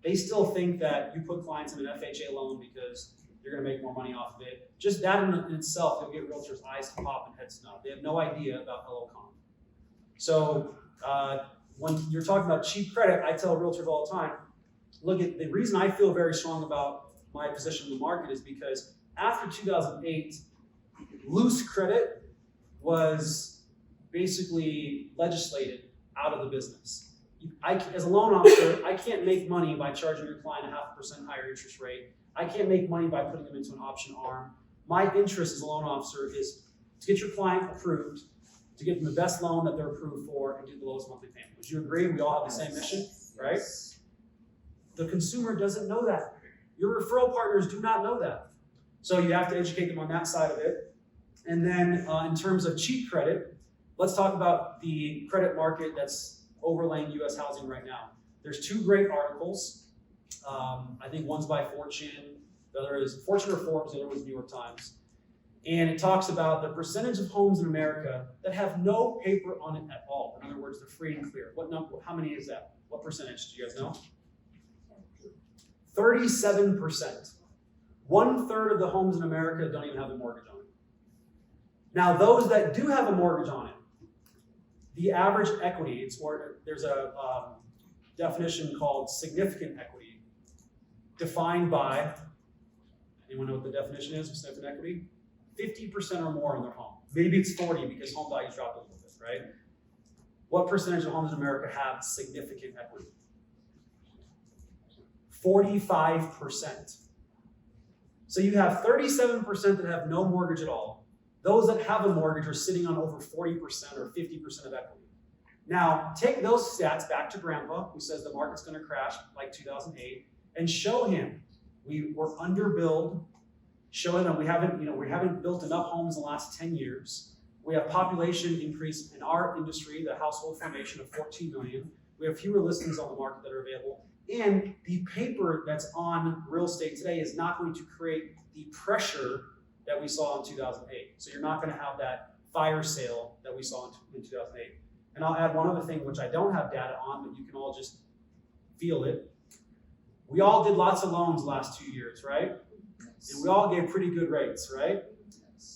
They still think that you put clients in an FHA loan because you're going to make more money off of it. Just that in itself, you'll get realtors' eyes to pop and heads to nod. They have no idea about LOCOM. So when you're talking about cheap credit, I tell realtors all the time, look, at the reason I feel very strong about my position in the market is because after 2008, loose credit was basically legislated out of the business. As a loan officer, I can't make money by charging your client a 0.5% higher interest rate. I can't make money by putting them into an option arm. My interest as a loan officer is to get your client approved, to get them the best loan that they're approved for, and do the lowest monthly payment. Would you agree? We all have the same mission, right? The consumer doesn't know that. Your referral partners do not know that. So you have to educate them on that side of it. And then in terms of cheap credit, let's talk about the credit market that's overlaying U.S. housing right now. There's 2 great articles. I think one's by Fortune, the other is Fortune or Forbes, the other was New York Times. And it talks about the percentage of homes in America that have no paper on it at all. In other words, they're free and clear. What number? How many is that? What percentage? Do you guys know? 37%. 1/3 of the homes in America don't even have a mortgage on it. Now, those that do have a mortgage on it, the average equity, there's a definition called significant equity, defined by, anyone know what the definition is of significant equity? 50% or more in their home. Maybe it's 40 because home values dropped a little bit, right? What percentage of homes in America have significant equity? 45%. So you have 37% that have no mortgage at all. Those that have a mortgage are sitting on over 40% or 50% of equity. Now, take those stats back to grandpa, who says the market's gonna crash like 2008, and show him we're underbuilt, show him that we haven't built enough homes in the last 10 years. We have population increase in our industry, the household formation of 14 million. We have fewer listings on the market that are available. And the paper that's on real estate today is not going to create the pressure that we saw in 2008. So you're not going to have that fire sale that we saw in 2008. And I'll add one other thing, which I don't have data on, but you can all just feel it. We all did lots of loans the last 2 years, right? And we all gave pretty good rates, right?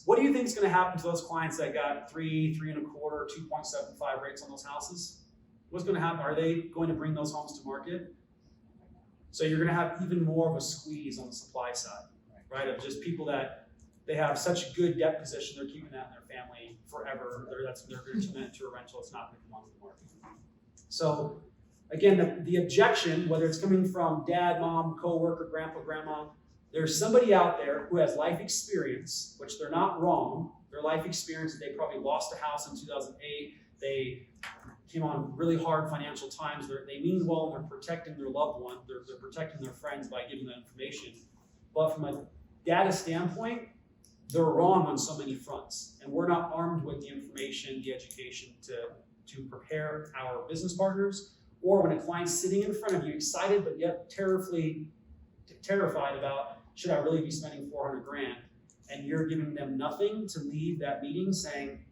What do you think is going to happen to those clients that got 3, 3.25, 2.75 rates on those houses? What's going to happen? Are they going to bring those homes to market? So you're going to have even more of a squeeze on the supply side, right? Of just people that they have such good debt position, they're keeping that in their family forever. They're going to turn that into a rental. It's not going to come onto the market. So again, the objection, whether it's coming from dad, mom, coworker, grandpa, grandma, there's somebody out there who has life experience, which they're not wrong. Their life experience, they probably lost a house in 2008. They came on really hard financial times. They mean well and they're protecting their loved one. They're protecting their friends by giving them information. But from a data standpoint, they're wrong on so many fronts. And we're not armed with the information, the education to prepare our business partners. Or when a client's sitting in front of you, excited but yet terrified about, should I really be spending 400 grand? And you're giving them nothing to leave that meeting saying,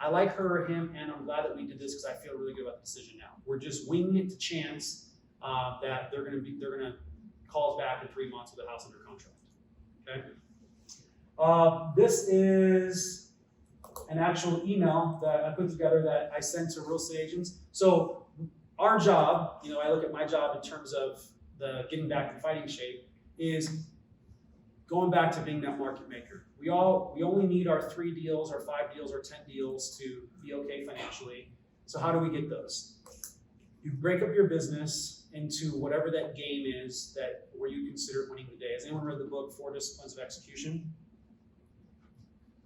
I like her or him, and I'm glad that we did this because I feel really good about the decision now. We're just winging it to chance that they're gonna call us back in 3 months with a house under contract. Okay. This is an actual email that I put together that I sent to real estate agents. So our job, I look at my job in terms of the getting back in fighting shape, is going back to being that market maker. We only need our 3 deals, our 5 deals, or 10 deals to be okay financially. So how do we get those? You break up your business into whatever that game is where you consider winning the day. Has anyone read the book 4 Disciplines of Execution?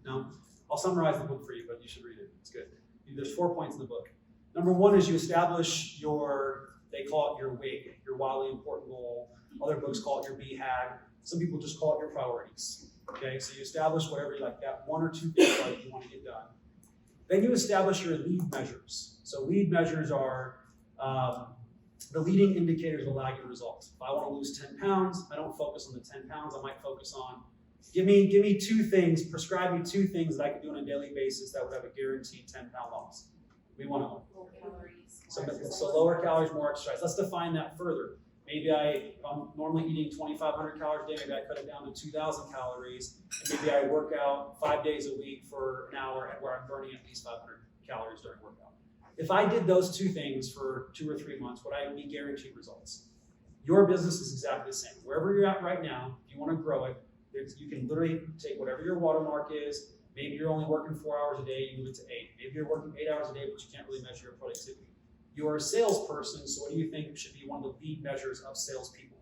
No? I'll summarize the book for you, but you should read it. It's good. There's 4 points in the book. Number 1 is you establish they call it your WIG, your wildly important goal. Other books call it your BHAG. Some people just call it your priorities. Okay, so you establish whatever you like, that 1 or 2 things like you want to get done. Then you establish your lead measures. So lead measures are the leading indicators of lagging results. If I want to lose 10 pounds, I don't focus on the 10 pounds. I might focus on, give me 2 things, prescribe me 2 things that I can do on a daily basis that would have a guaranteed 10-pound loss. We want to Low calories. so lower calories, more exercise. Let's define that further. Maybe if I'm normally eating 2,500 calories a day, maybe I cut it down to 2,000 calories, and maybe I work out 5 days a week for an hour where I'm burning at least 500 calories during workout. If I did those 2 things for 2 or 3 months, would I be guaranteed results? Your business is exactly the same. Wherever you're at right now, if you want to grow it, you can literally take whatever your watermark is. Maybe you're only working 4 hours a day, you move it to 8. Maybe you're working 8 hours a day, but you can't really measure your productivity. You're a salesperson, so what do you think should be one of the lead measures of salespeople?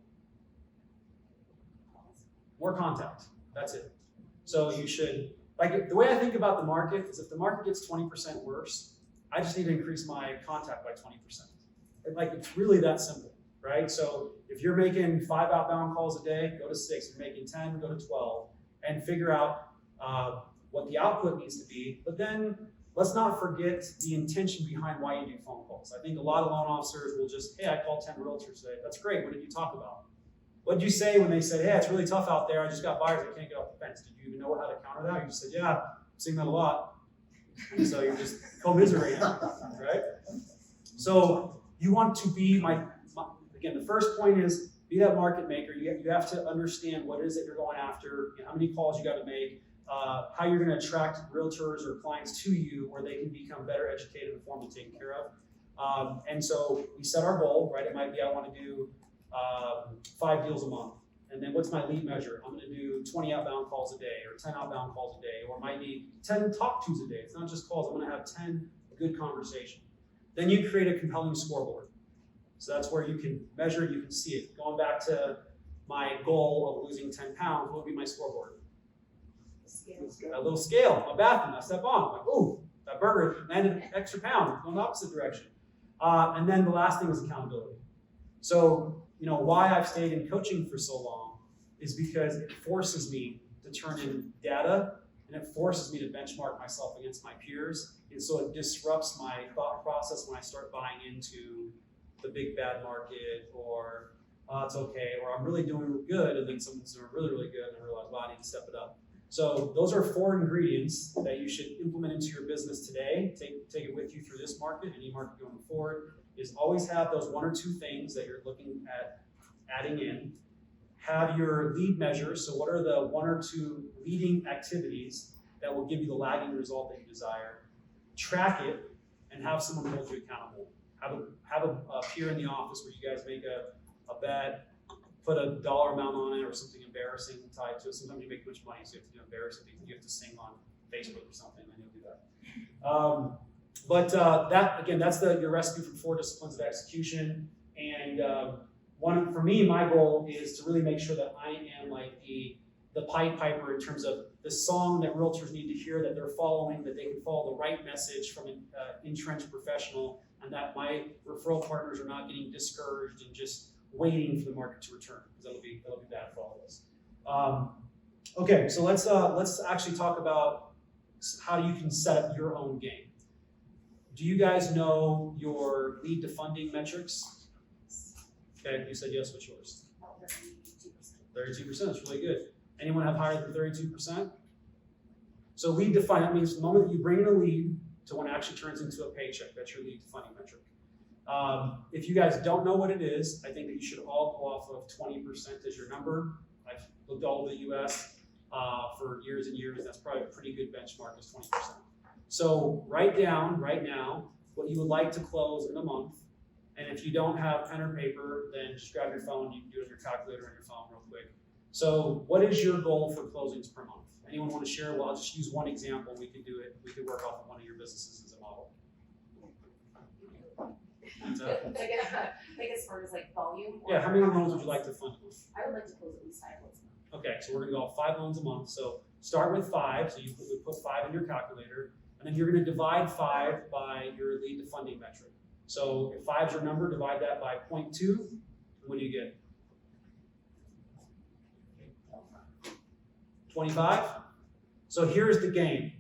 More contact. That's it. So you should, the way I think about the market is if the market gets 20% worse, I just need to increase my contact by 20%. It's really that simple, right? So if you're making 5 outbound calls a day, go to 6. If you're making 10, go to 12, and figure out what the output needs to be. But then let's not forget the intention behind why you do phone calls. I think a lot of loan officers will just, hey, I called 10 realtors today. That's great. What did you talk about? What did you say when they said, hey, it's really tough out there. I just got buyers that can't get off the fence. Did you even know how to counter that? You just said, yeah, I'm seeing that a lot. And so you're just commiserating, right? So you want to be again, the first point is be that market maker. You have to understand what it is that you're going after, how many calls you got to make, how you're going to attract realtors or clients to you where they can become better educated, informed, and taken care of. And so we set our goal, right? It might be I want to do 5 deals a month. And then what's my lead measure? I'm going to do 20 outbound calls a day or 10 outbound calls a day, or it might be 10 talk tos a day. It's not just calls. I'm going to have 10 good conversations. Then you create a compelling scoreboard. So that's where you can measure, you can see it. Going back to my goal of losing 10 pounds, what would be my scoreboard? A little scale, my bathroom, I step on, I'm like, ooh, that burger landed an extra pound, going the opposite direction. And then the last thing is accountability. So, why I've stayed in coaching for so long is because it forces me to turn in data, and it forces me to benchmark myself against my peers. And so it disrupts my thought process when I start buying into the big bad market, or it's okay, or I'm really doing good, and then someone's doing really, really good, and I realize, wow, I need to step it up. So those are 4 ingredients that you should implement into your business today. Take it with you through this market, any market going forward, is always have those 1 or 2 things that you're looking at adding in. Have your lead measures, so what are the 1 or 2 leading activities that will give you the lagging result that you desire. Track it, and have someone hold you accountable. Have a peer in the office where you guys make a bet, put a dollar amount on it or something embarrassing tied to it. Sometimes you make too much money, so you have to do embarrassing things. You have to sing on Facebook or something, and you'll do that. That's your recipe for 4 disciplines of execution. And for me, my goal is to really make sure that I am like the Pied Piper in terms of the song that realtors need to hear, that they're following, that they can follow the right message from an entrenched professional, and that my referral partners are not getting discouraged and just waiting for the market to return, because that'll be bad for all of us. Okay, so let's actually talk about how you can set up your own game. Do you guys know your lead to funding metrics? Okay, you said yes. What's yours? 32%. 32%. That's really good. Anyone have higher than 32%? So lead to funding, that means the moment that you bring in a lead to when it actually turns into a paycheck, that's your lead to funding metric. If you guys don't know what it is, I think that you should all go off of 20% as your number. I've looked all over the US for years and years. That's probably a pretty good benchmark, is 20%. So write down right now what you would like to close in a month. And if you don't have pen or paper, then just grab your phone. You can do it on your calculator on your phone real quick. So what is your goal for closings per month? Anyone want to share? Well, I'll just use one example. We could do it. We could work off of one of your businesses as a model. Like as far as like volume? Yeah, how many loans would you like to fund a month? I would like to close at least 5 loans a month. Okay, so we're gonna go 5 loans a month. So start with 5, so you put 5 in your calculator, and then you're gonna divide 5 by your lead to funding metric. So if 5 is your number, divide that by 0.2, and what do you get? 25? So here's the game.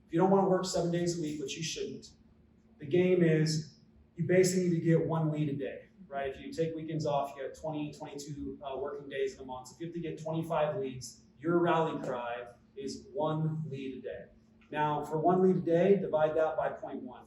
If you don't wanna work 7 days a week, which you shouldn't, the game is you basically need to get 1 lead a day, right? If you take weekends off, you got 20, 22 working days in a month. So if you have to get 25 leads, your rally cry is 1 lead a day. Now, for 1 lead a day, divide that by 0.1.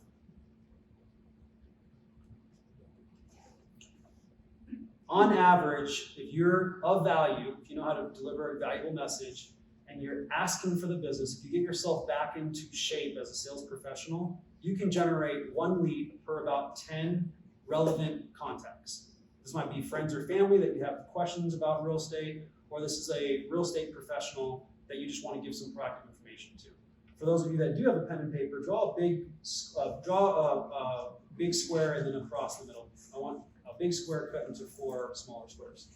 On average, if you're of value, if you know how to deliver a valuable message, and you're asking for the business, if you get yourself back into shape as a sales professional, you can generate 1 lead per about 10 relevant contacts. This might be friends or family that you have questions about real estate, or this is a real estate professional that you just want to give some proactive information to. For those of you that do have a pen and paper, draw a big square and then across the middle. I want a big square cut into 4 smaller squares.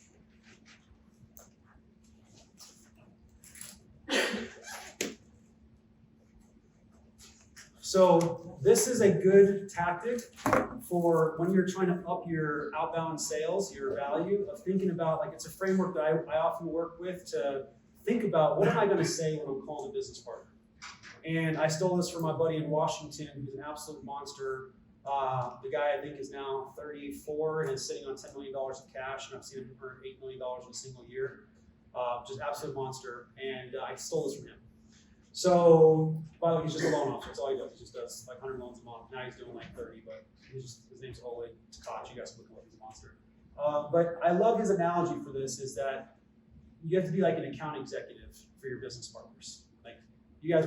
So this is a good tactic for when you're trying to up your outbound sales, your value of thinking about, like, it's a framework that I often work with to think about, what am I going to say when I'm calling a business partner? And I stole this from my buddy in Washington, who's an absolute monster. The guy, I think, is now 34 and is sitting on $10 million of cash, and I've seen him earn $8 million in a single year. Just absolute monster. And I stole this from him. So, by the way, he's just a loan officer. That's all he does. He just does like 100 loans a month. Now he's doing like 30, but his name's Ole Koch. You guys can look him up. He's a monster. But I love his analogy for this, is that you have to be like an account executive for your business partners. Like, you guys,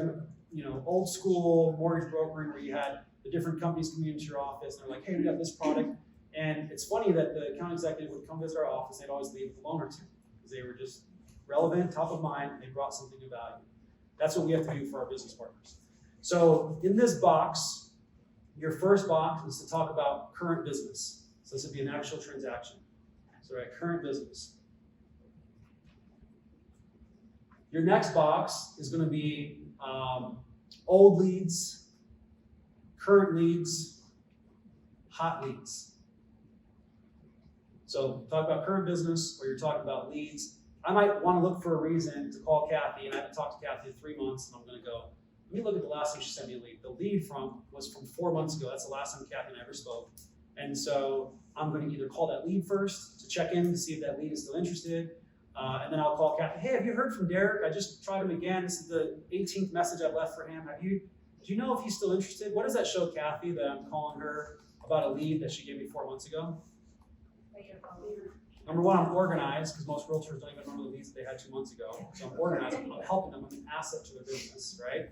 old school mortgage brokering where you had the different companies coming into your office and they're like, hey, we got this product. And it's funny that the account executive would come visit our office, they'd always leave with a loan or two because they were just relevant, top of mind, and they brought something of value. That's what we have to do for our business partners. So in this box, your first box is to talk about current business. So this would be an actual transaction. So right, current business. Your next box is going to be old leads current leads, hot leads. So talk about current business, or you're talking about leads. I might want to look for a reason to call Kathy, and I haven't talked to Kathy in 3 months, and I'm going to go, let me look at the last time she sent me a lead. The lead was from 4 months ago. That's the last time Kathy and I ever spoke. And so I'm going to either call that lead first to check in to see if that lead is still interested, and then I'll call Kathy. Hey, have you heard from Derrick? I just tried him again. This is the 18th message I left for him. Do you know if he's still interested? What does that show Kathy that I'm calling her about a lead that she gave me 4 months ago? Number one, I'm organized, because most realtors don't even remember the leads that they had 2 months ago. So I'm organized. I'm helping them. I'm an asset to their business, right?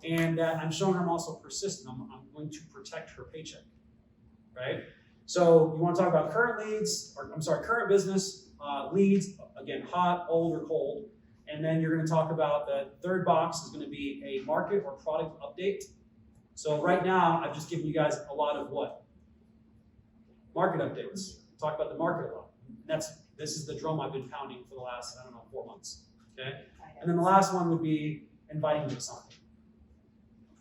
And I'm showing her I'm also persistent. I'm going to protect her paycheck, right? So you want to talk about current leads, or current business leads, again, hot, old, or cold. And then you're going to talk about the third box is going to be a market or product update. So right now, I've just given you guys a lot of what? Market updates. Talk about the market a lot. This is the drum I've been pounding for the last, 4 months, okay? And then the last one would be inviting you to something.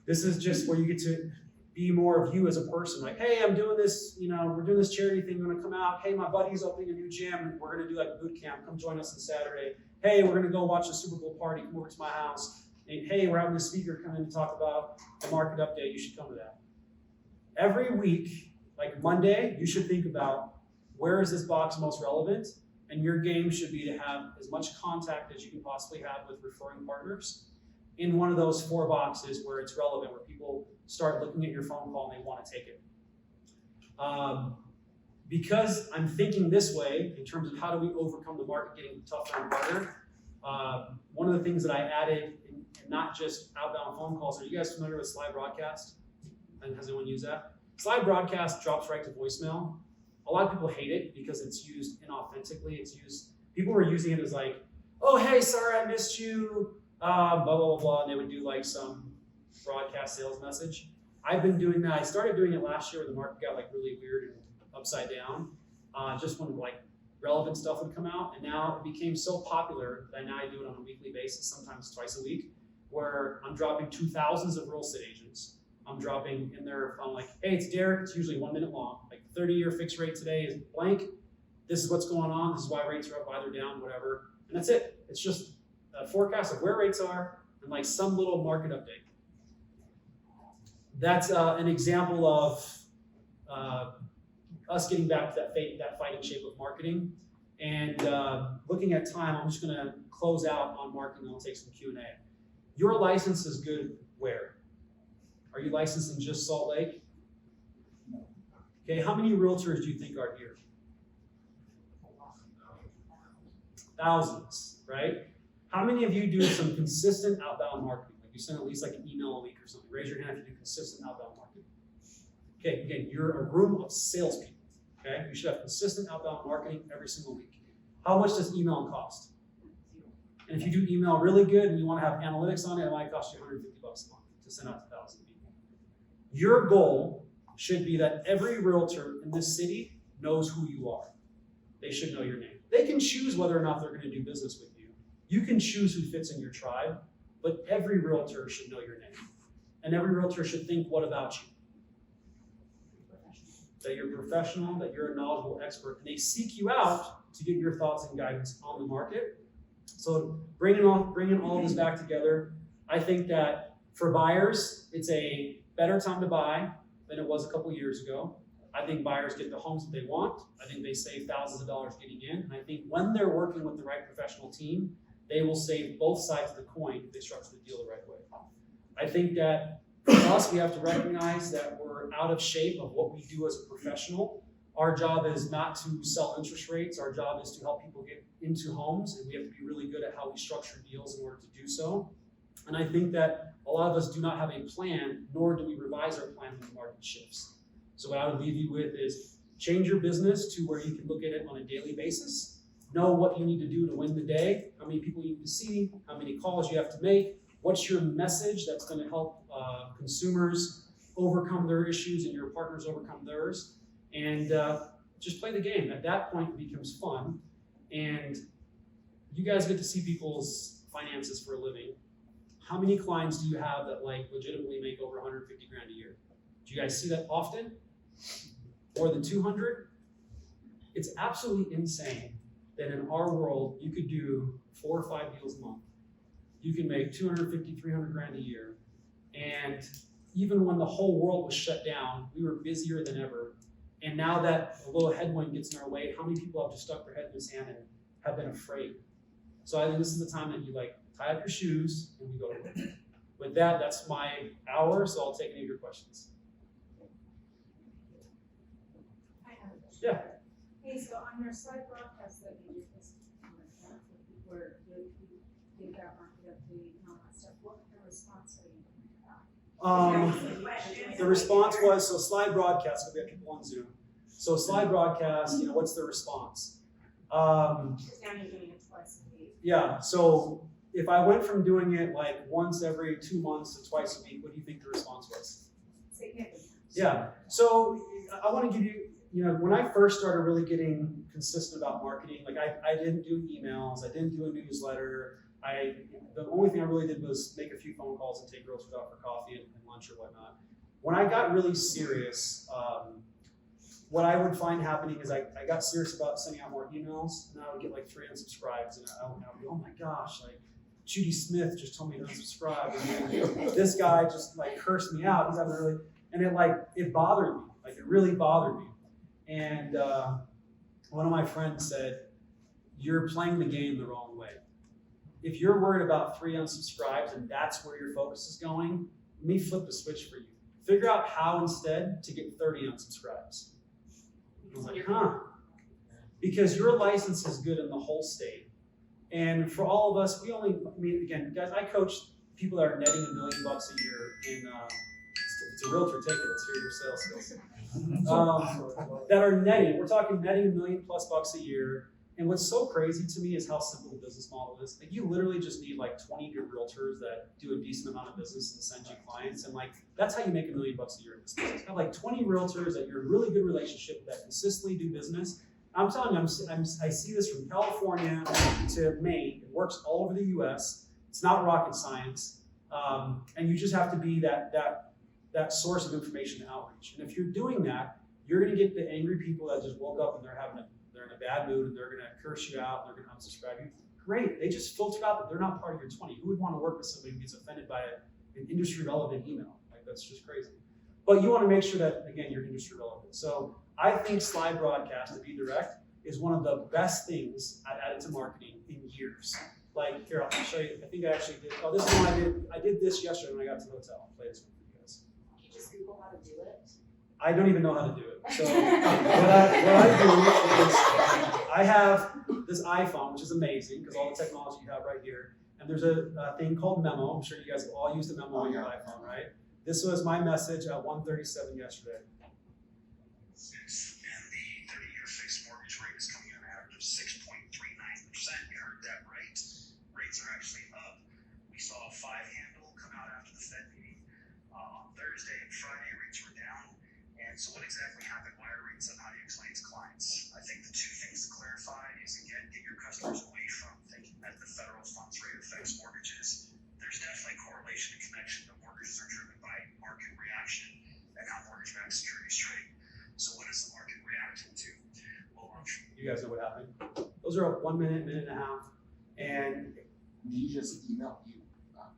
This is just where you get to be more of you as a person. Like, hey, I'm doing this, we're doing this charity thing, I'm gonna come out. Hey, my buddy's opening a new gym. We're gonna do like a boot camp. Come join us on Saturday. Hey, we're gonna go watch the Super Bowl party. Come over to my house. And, hey, we're having a speaker come in to talk about the market update. You should come to that. Every week, like Monday, you should think about where is this box most relevant, and your game should be to have as much contact as you can possibly have with referring partners in one of those 4 boxes where it's relevant, where people start looking at your phone call and they want to take it. Because I'm thinking this way in terms of how do we overcome the market getting tougher and harder, one of the things that I added, and not just outbound phone calls, are you guys familiar with slide broadcast? And has anyone used that? Slide broadcast drops right to voicemail. A lot of people hate it because it's used inauthentically. People were using it as like, oh, hey, sorry I missed you, blah, blah, blah, blah, and they would do like some broadcast sales message. I've been doing that. I started doing it last year when the market got like really weird and upside down, just when like relevant stuff would come out, and now it became so popular that now I do it on a weekly basis, sometimes twice a week, where I'm dropping 2,000s of real estate agents. I'm dropping in their phone like, hey, it's Derrick. It's usually 1 minute long. Like 30-year fixed rate today is blank. This is what's going on. This is why rates are up, why they're down, whatever. And that's it. It's just a forecast of where rates are and like some little market update. That's an example of us getting back to that fighting shape of marketing. And looking at time, I'm just going to close out on marketing, and I'll take some Q&A. Your license is good where? Are you licensed in just Salt Lake? No. Okay, how many realtors do you think are here? Thousands, right? How many of you do some consistent outbound marketing? Like you send at least like an email a week or something. Raise your hand if you do consistent outbound marketing. Okay, again, you're a room of salespeople. Okay, you should have consistent outbound marketing every single week. How much does email cost? And if you do email really good and you want to have analytics on it, it might cost you $150 a month to send out to 1,000 people. Your goal should be that every realtor in this city knows who you are. They should know your name. They can choose whether or not they're going to do business with you. You can choose who fits in your tribe, but every realtor should know your name. And every realtor should think, what about you? That you're professional, that you're a knowledgeable expert, and they seek you out to get your thoughts and guidance on the market. So bringing all of this back together, I think that for buyers, it's a better time to buy than it was a couple years ago. I think buyers get the homes that they want. I think they save thousands of dollars getting in. And I think when they're working with the right professional team, they will save both sides of the coin if they structure the deal the right way. I think that for us, we have to recognize that we're out of shape of what we do as a professional. Our job is not to sell interest rates. Our job is to help people get into homes, and we have to be really good at how we structure deals in order to do so. And I think that a lot of us do not have a plan, nor do we revise our plan when the market shifts. So what I would leave you with is change your business to where you can look at it on a daily basis, know what you need to do to win the day, how many people you need to see, how many calls you have to make, what's your message that's going to help consumers overcome their issues and your partners overcome theirs, and just play the game. At that point, it becomes fun, and you guys get to see people's finances for a living. How many clients do you have that like legitimately make over 150 grand a year? Do Do you guys see that often? More than 200? It's absolutely insane that in our world, you could do 4 or 5 deals a month. You can make 250, 300 grand a year. And even when the whole world was shut down, we were busier than ever. And now that a little headwind gets in our way, how many people have just stuck their head in the sand and have been afraid? So I think this is the time that you like tie up your shoes and we go to work. With that, that's my hour, so I'll take any of your questions. I have a question. Yeah. Hey, so on your slide broadcast that you did this, where you did that market update and all that stuff, what kind of response are you getting back? The response was, so slide broadcast, we have people on Zoom. So slide broadcast, what's the response? Because now you're doing it twice a week. Yeah, so if I went from doing it like once every 2 months to twice a week, what do you think the response was? Significant. Yeah, so I want to give you, when I first started really getting consistent about marketing, like I didn't do emails, I didn't do a newsletter. The only thing I really did was make a few phone calls and take girls out for coffee and lunch or whatnot. When I got really serious, what I would find happening is I got serious about sending out more emails, and I would get like 3 unsubscribes, and I would go, oh my gosh, like Judy Smith just told me to unsubscribe, and this guy just like cursed me out. He's having really, and it bothered me, like it really bothered me. And one of my friends said, you're playing the game the wrong way. If you're worried about 3 unsubscribes and that's where your focus is going, let me flip the switch for you. Figure out how instead to get 30 unsubscribes. I was like, because your license is good in the whole state. And for all of us, again, guys, I coach people that are netting $1 million a year in, it's a realtor ticket, let's hear your sales skills. That are netting, we're talking netting $1 million+ a year. And what's so crazy to me is how simple the business model is. Like you literally just need like 20 good realtors that do a decent amount of business and send you clients. And like, that's how you make $1 million a year in this business. Have like 20 realtors that you're in a really good relationship that consistently do business. I'm telling you, I see this from California to Maine. It works all over the US. It's not rocket science. And you just have to be that source of information and outreach. And if you're doing that, you're gonna get the angry people that just woke up and they're in a bad mood and they're gonna curse you out, and they're gonna unsubscribe you. Great, they just filtered out that they're not part of your 20. Who would want to work with somebody who gets offended by an industry relevant email? Like that's just crazy. But you want to make sure that, again, you're industry relevant. So I think slide broadcast, to be direct, is one of the best things I've added to marketing in years. Like here, I'll show you. I think I actually did. Oh, this is one I did. I did this yesterday when I got to the hotel. I'll play this one for you guys. Can you just Google how to do it? I don't even know how to do it. So what I do is I have this iPhone, which is amazing because all the technology you have right here. And there's a thing called Memo. I'm sure you guys have all used the Memo on your iPhone, right? This was my message at 1:37 yesterday. And the 30-year fixed mortgage rate is coming in an average of 6.39%. You heard that right. Rates are actually up. We saw a 5 handle come out after the Fed meeting on Thursday and Friday. Rates were down. And so what exactly happened? Why are rates up? How do you explain to clients? I think the 2 things to clarify is, again, get your customers away from thinking that the federal funds rate affects mortgages. There's definitely correlation and connection. The mortgages are driven by market reaction and how mortgage-backed securities trade. So what is the market reacting to? Well, You guys know what happened. Those are 1 minute, minute and a half. And Do you just email you?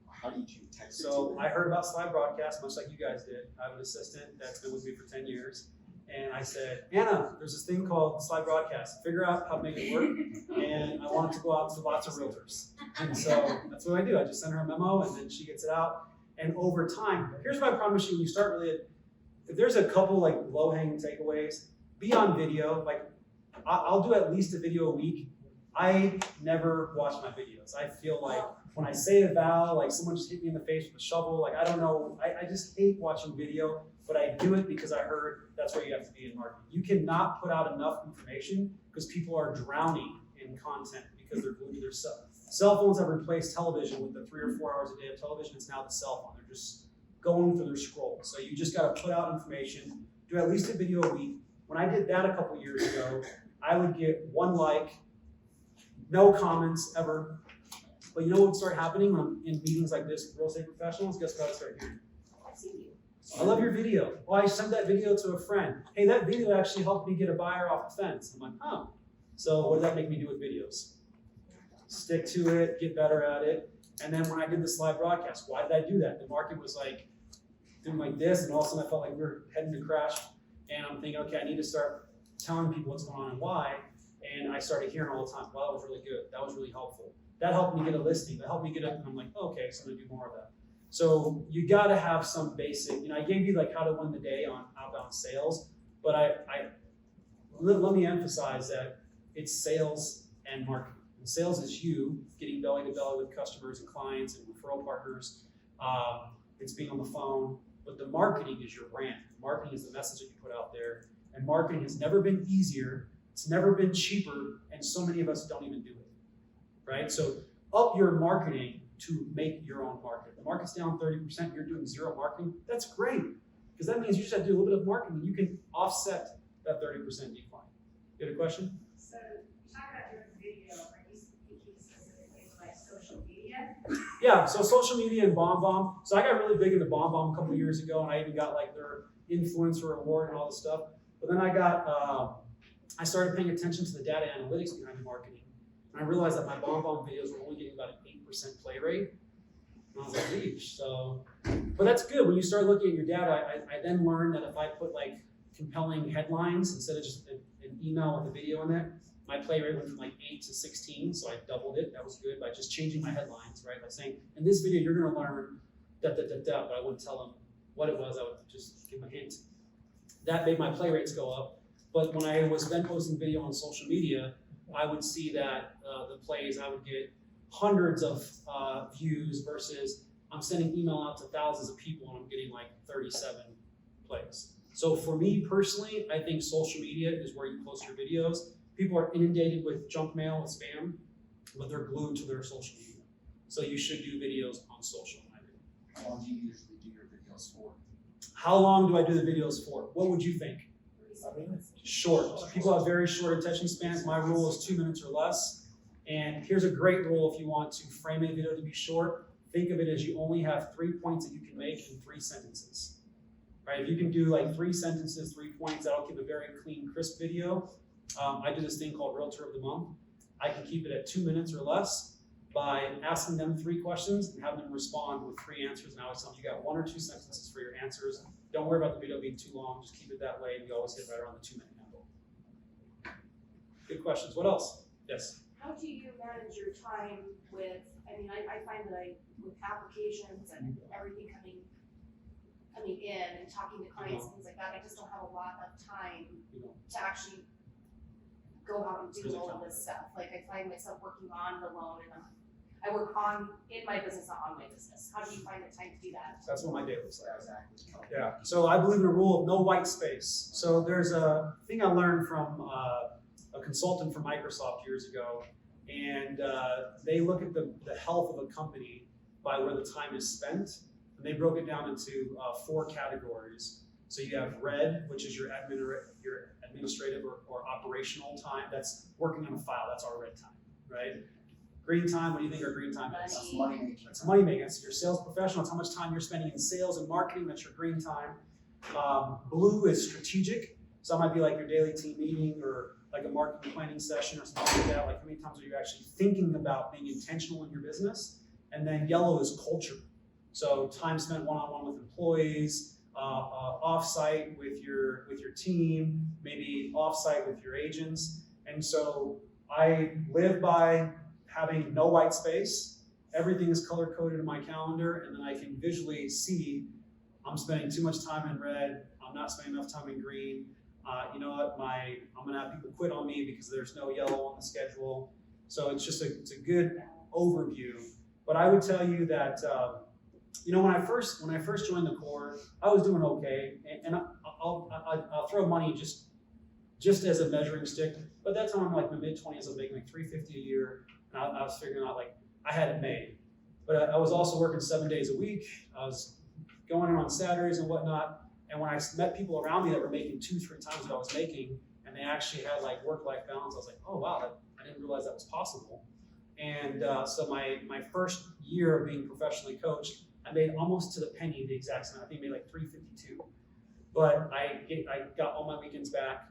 How did you text it to so them? I heard about slide broadcast, much like you guys did. I have an assistant that's been with me for 10 years. And I said, Anna, there's this thing called slide broadcast. Figure out how to make it work. And I want it to go out to lots of realtors. And so that's what I do. I just send her a memo and then she gets it out. And over time, here's what I promise you, when you start really, if there's a couple like low-hanging takeaways, be on video. Like I'll do at least a video a week. I never watch my videos. I feel like when I say a vowel, like someone just hit me in the face with a shovel, like I don't know, I just hate watching video, but I do it because I heard that's where you have to be in marketing. You cannot put out enough information because people are drowning in content because they're glued to their cell phones have replaced television with the 3 or 4 hours a day of television. It's now the cell phone. They're just going through their scroll. So you just got to put out information, do at least a video a week. When I did that a couple years ago, I would get 1 like, no comments ever. But you know what would start happening when I'm in meetings like this with real estate professionals? Guess what I would start hearing? I've seen you. I love your video. Oh, I sent that video to a friend. Hey, that video actually helped me get a buyer off the fence. I'm like, oh. So what does that make me do with videos? Stick to it, get better at it. And then when I did this live broadcast, why did I do that? The market was like doing like this, and all of a sudden I felt like we were heading to crash. And I'm thinking, okay, I need to start telling people what's going on and why. And I started hearing all the time, wow, that was really good. That was really helpful. That helped me get a listing. That helped me get up, and I'm like, okay, so I'm gonna do more of that. So you gotta have some basic, I gave you like how to win the day on outbound sales, but let me emphasize that it's sales and marketing. And sales is you getting belly to belly with customers and clients and referral partners. It's being on the phone, but the marketing is your brand. Marketing is the message that you put out there, and marketing has never been easier. It's never been cheaper, and so many of us don't even do it, right? So up your marketing to make your own market. The market's down 30%, you're doing zero marketing. That's great, because that means you just have to do a little bit of marketing. You can offset that 30% decline. You had a question? So you talk about doing video, are you thinking specifically like social media? Yeah, so social media and BombBomb. So I got really big into BombBomb a couple of years ago, and I even got like their influencer award and all this stuff. But then I started paying attention to the data analytics behind the marketing. And I realized that my BombBomb videos were only getting about an 8% play rate. And I was like, geez, so, but that's good. When you start looking at your data, I then learned that if I put like compelling headlines instead of just an email with a video in it, my play rate went from like 8 to 16, so I doubled it. That was good by just changing my headlines, right? By saying, in this video, you're gonna learn but I wouldn't tell them what it was, I would just give them a hint. That made my play rates go up. But when I was then posting video on social media, I would see that the plays, I would get hundreds of views versus I'm sending email out to thousands of people and I'm getting like 37 plays. So for me personally, I think social media is where you post your videos. People are inundated with junk mail and spam, but they're glued to their social media. So you should do videos on social, in my opinion. How long do you usually do your videos for? How long do I do the videos for? What would you think? 5 minutes. Short. People have very short attention spans. My rule is 2 minutes or less. And here's a great rule if you want to frame a video to be short. Think of it as you only have 3 points that you can make in 3 sentences. Right? If you can do like 3 sentences, 3 points, that'll keep a very clean, crisp video. I do this thing called Realtor of the Month. I can keep it at 2 minutes or less by asking them 3 questions and having them respond with 3 answers. And I always tell them you got 1 or 2 sentences for your answers. Don't worry about the video being too long. Just keep it that way, and you always hit right around the 2-minute handle. Good questions. What else? Yes. How do you manage your time with, I find that with applications and everything coming in and talking to clients and things like that, I just don't have a lot of time to actually go out and do all of this stuff. Like I find myself working on the loan and I work in my business, not on my business. How do you find the time to do that? That's what my day looks like. Exactly. Yeah. So I believe in the rule of no white space. So there's a thing I learned from a consultant from Microsoft years ago, and they look at the health of a company by where the time is spent, and they broke it down into 4 categories. So you have red, which is your administrative or operational time. That's working on a file. That's our red time, right? Green time, what do you think our green time is? That's money making. That's money making. That's your sales professional. That's how much time you're spending in sales and marketing. That's your green time. Blue is strategic. So that might be like your daily team meeting or like a marketing planning session or something like that. Like how many times are you actually thinking about being intentional in your business? And then yellow is culture. So time spent one-on-one with employees, off-site with your team, maybe off-site with your agents. And so I live by having no white space. Everything is color-coded in my calendar, and then I can visually see I'm spending too much time in red, I'm not spending enough time in green. You know what, I'm gonna have people quit on me because there's no yellow on the schedule. So it's just it's a good overview. But I would tell you that when I first joined the Corps, I was doing okay, and I'll throw money just as a measuring stick. But at that time, I'm like in my mid-20s, I was making like $350 a year, and I was figuring out like I had it made. But I was also working 7 days a week. I was going in on Saturdays and whatnot. And when I met people around me that were making 2-3 times what I was making, and they actually had like work-life balance, I was like, oh wow, I didn't realize that was possible. And so my first year of being professionally coached, I made almost to the penny the exact same. I think I made like $3.52. But I got all my weekends back.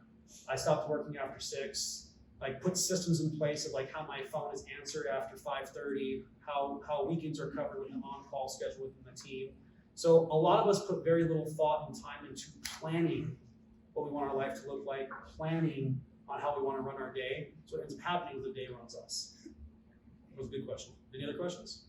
I stopped working after 6. I put systems in place of like how my phone is answered after 5:30, how weekends are covered with an on-call schedule within the team. So a lot of us put very little thought and time into planning what we want our life to look like, planning on how we want to run our day. So what ends up happening is the day runs us. That was a good question. Any other questions?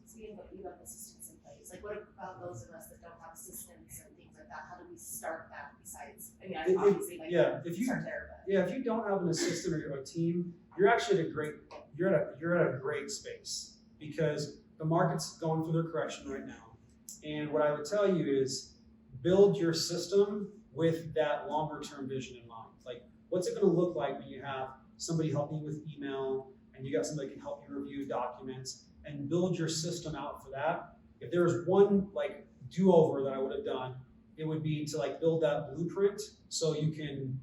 So you have assistants in place. Like, what about those of us that don't have assistants and things like that? How do we start that besides? I mean, I obviously like If you start there, but. Yeah, if you don't have an assistant or a team, you're actually at a great space because the market's going through their correction right now. And what I would tell you is build your system with that longer term vision in mind. Like, what's it going to look like when you have somebody helping you with email and you got somebody that can help you review documents, and build your system out for that. If there was one like do-over that I would have done, it would be to like build that blueprint so you can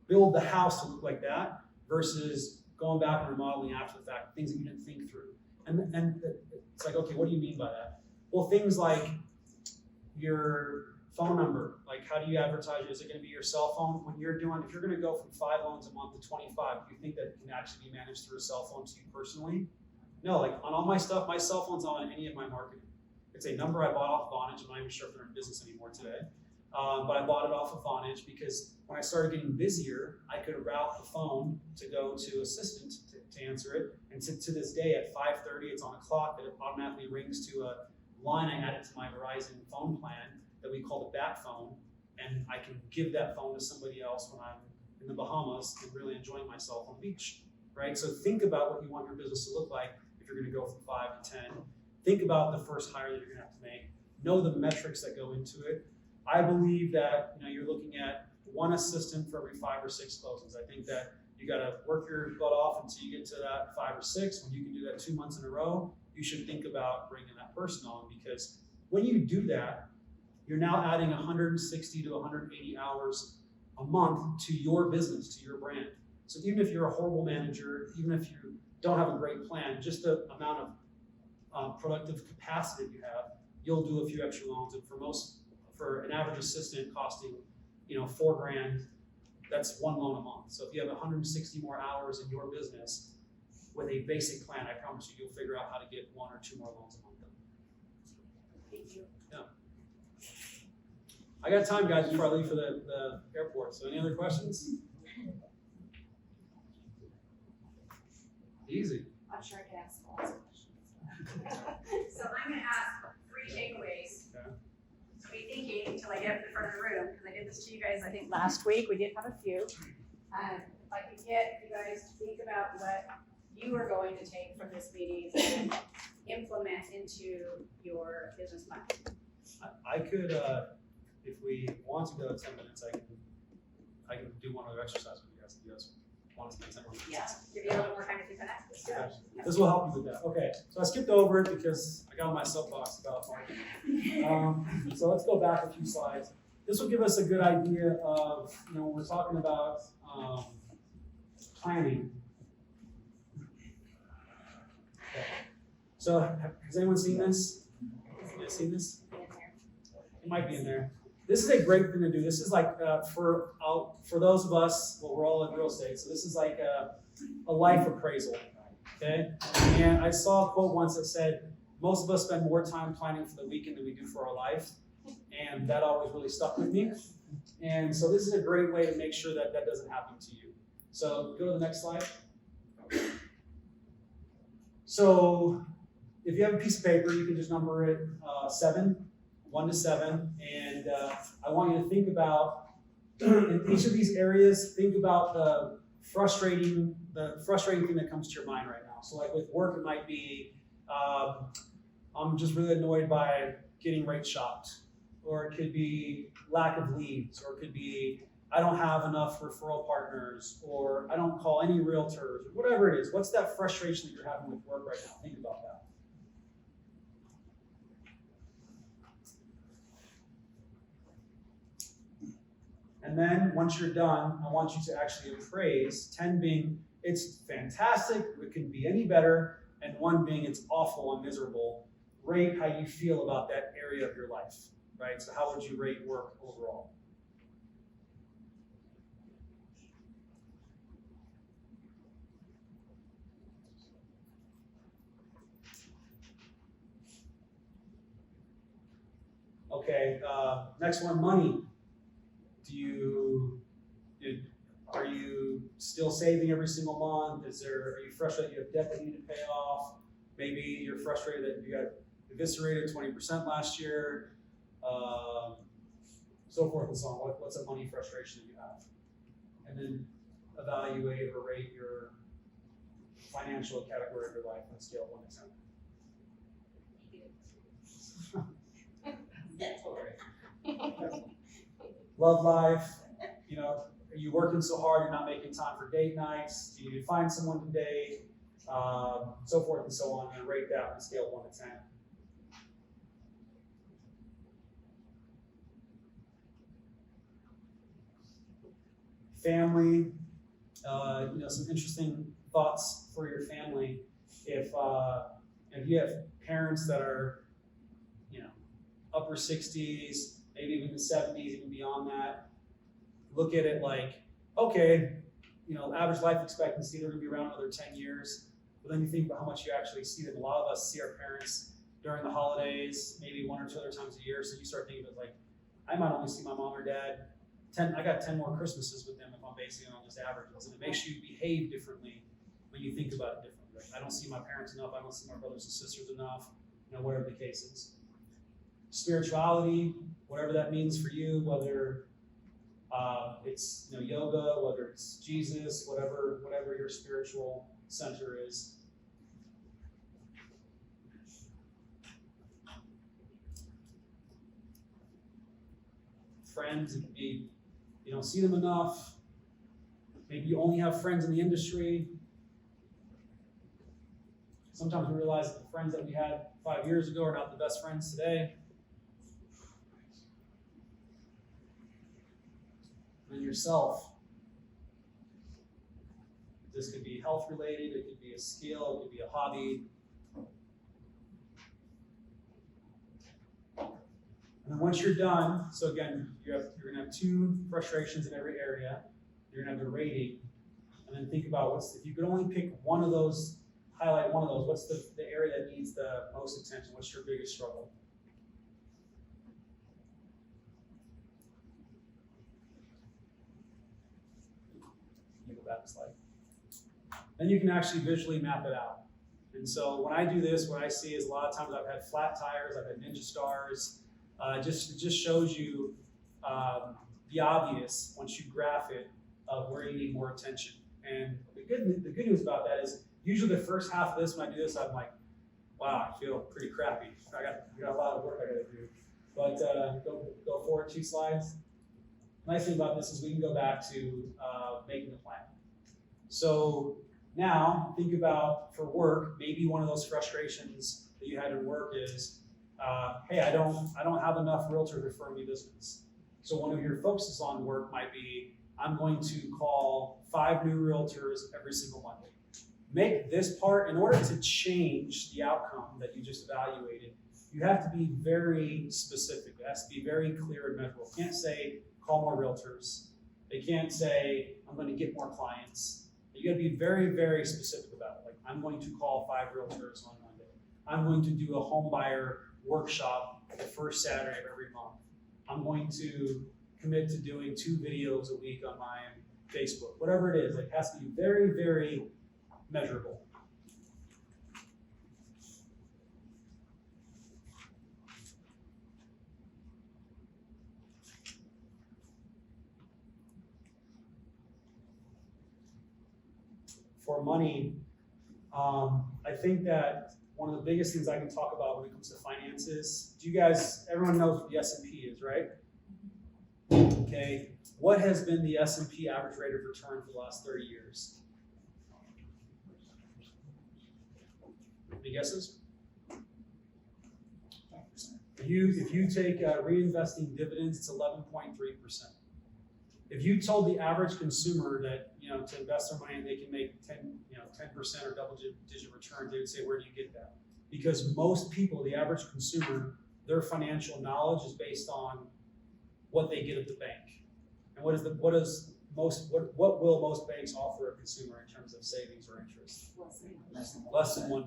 build the house to look like that versus going back and remodeling after the fact, things that you didn't think through. And it's like, okay, what do you mean by that? Well, things like your phone number, like how do you advertise? Is it going to be your cell phone? If you're going to go from 5 loans a month to 25, do you think that can actually be managed through a cell phone to you personally? No, like on all my stuff, my cell phone's not on any of my marketing. It's a number I bought off Vonage. I'm not even sure if they're in business anymore today. But I bought it off of Vonage because when I started getting busier, I could route the phone to go to assistant to answer it. And to this day at 5:30, it's on a clock that it automatically rings to a line I added to my Verizon phone plan that we call the bat phone. And I can give that phone to somebody else when I'm in the Bahamas and really enjoying myself on the beach, right? So think about what you want your business to look like if you're going to go from 5 to 10. Think about the first hire that you're going to have to make. Know the metrics that go into it. I believe that you're looking at 1 assistant for every 5 or 6 closings. I think that you got to work your butt off until you get to that 5 or 6. When you can do that 2 months in a row, you should think about bringing that person on, because when you do that, you're now adding 160 to 180 hours a month to your business, to your brand. So even if you're a horrible manager, even if you don't have a great plan, just the amount of productive capacity that you have, you'll do a few extra loans. And for an average assistant costing, $4,000, that's 1 loan a month. So if you have 160 more hours in your business with a basic plan, I promise you'll figure out how to get 1 or 2 more loans a month done. Thank you. Yeah. I got time, guys, before I leave for the airport. So any other questions? Easy. I'm sure I can ask lots of questions. So I'm gonna ask 3 takeaways. Okay. So be thinking until I get up to the front of the room, because I did this to you guys, I think, last week. We did have a few. If I could get you guys to think about what you are going to take from this meeting and implement into your business plan. I could, if we want to go 10 minutes, I can do one other exercise with you guys. If you guys want to spend 10 minutes. Yeah, give you a little more time to think on that. Let's do it. This will help you with that. Okay, so I skipped over it because I got on my soapbox about marketing. So let's go back a few slides. This will give us a good idea of, when we're talking about planning. Okay. So has anyone seen this? You guys seen this? It might be in there. This is a great thing to do. This is like for those of us, well, we're all in real estate, so this is like a life appraisal, okay? And I saw a quote once that said, most of us spend more time planning for the weekend than we do for our life, and that always really stuck with me. And so this is a great way to make sure that that doesn't happen to you. So go to the next slide. So if you have a piece of paper, you can just number it 1 to 7, and I want you to think about, in each of these areas, think about the frustrating thing that comes to your mind right now. So like with work, it might be, I'm just really annoyed by getting rate shopped, or it could be lack of leads, or it could be, I don't have enough referral partners, or I don't call any realtors, or whatever it is. What's that frustration that you're having with work right now? Think about that. And then once you're done, I want you to actually appraise, 10 being it's fantastic, it couldn't be any better, and 1 being it's awful and miserable. rate how you feel about that area of your life, right? So how would you rate work overall? Okay, next one, money. Are you still saving every single month? Are you frustrated you have debt that you need to pay off? Maybe you're frustrated that you got eviscerated 20% last year, so forth and so on. What's a money frustration that you have? And then evaluate or rate your financial category of your life on a scale of 1 to 10. Love life, are you working so hard you're not making time for date nights? Do you need to find someone to date? So forth and so on, and rate that on a scale of 1 to 10. Family, some interesting thoughts for your family. If you have parents that are, upper 60s, maybe even the 70s, even beyond that, look at it like, okay, average life expectancy, they're gonna be around another 10 years. But then you think about how much you actually see them. A lot of us see our parents during the holidays, maybe 1 or 2 other times a year. So you start thinking of it like, I might only see my mom or dad I got 10 more Christmases with them if I'm basing it on just averages. And it makes you behave differently when you think about it differently. Right? I don't see my parents enough. I don't see my brothers and sisters enough, whatever the case is. Spirituality, whatever that means for you, whether it's yoga, whether it's Jesus, whatever your spiritual center is. Friends, it could be you don't see them enough. Maybe you only have friends in the industry. Sometimes we realize that the friends that we had 5 years ago are not the best friends today. And yourself. This could be health related, it could be a skill, it could be a hobby. And then once you're done, so again, you're going to have 2 frustrations in every area. You're going to have the rating. And then think about if you could only pick one of those, highlight one of those, what's the area that needs the most attention? What's your biggest struggle? You go back a slide. Then you can actually visually map it out. And so when I do this, what I see is a lot of times I've had flat tires, I've had ninja stars. It just shows you the obvious once you graph it of where you need more attention. And the good news about that is usually the first half of this, when I do this, I'm like, wow, I feel pretty crappy. I got a lot of work I got to do. But go forward 2 slides. The nice thing about this is we can go back to making the plan. So now think about for work, maybe one of those frustrations that you had in work is, hey, I don't have enough realtors referring me business. So one of your focuses on work might be, I'm going to call 5 new realtors every single Monday. Make this part, in order to change the outcome that you just evaluated, you have to be very specific. It has to be very clear and measurable. You can't say, call more realtors. They can't say, I'm going to get more clients. You got to be very, very specific about it. Like, I'm going to call 5 realtors on Monday. I'm going to do a home buyer workshop the first Saturday of every month. I'm going to commit to doing 2 videos a week on my Facebook. Whatever it is, it has to be very, very measurable. For money, I think that one of the biggest things I can talk about when it comes to finances, everyone knows what the S&P is, right? Okay, what has been the S&P average rate of return for the last 30 years? Any guesses? If you take reinvesting dividends, it's 11.3%. If you told the average consumer that to invest their money and they can make 10% or double-digit returns, they would say, where do you get that? Because most people, the average consumer, their financial knowledge is based on what they get at the bank. And what will most banks offer a consumer in terms of savings or interest? Less than 1%,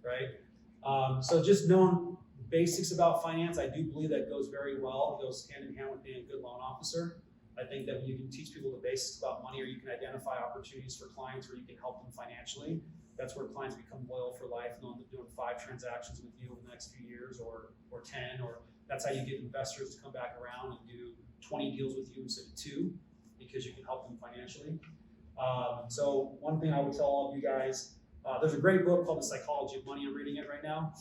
right? So just knowing basics about finance, I do believe that goes very well. It goes hand in hand with being a good loan officer. I think that when you can teach people the basics about money, or you can identify opportunities for clients where you can help them financially, that's where clients become loyal for life, and they'll end up doing 5 transactions with you in the next few years, or 10, or that's how you get investors to come back around and do 20 deals with you instead of 2, because you can help them financially. So one thing I would tell all of you guys, there's a great book called The Psychology of Money. I'm reading it right now.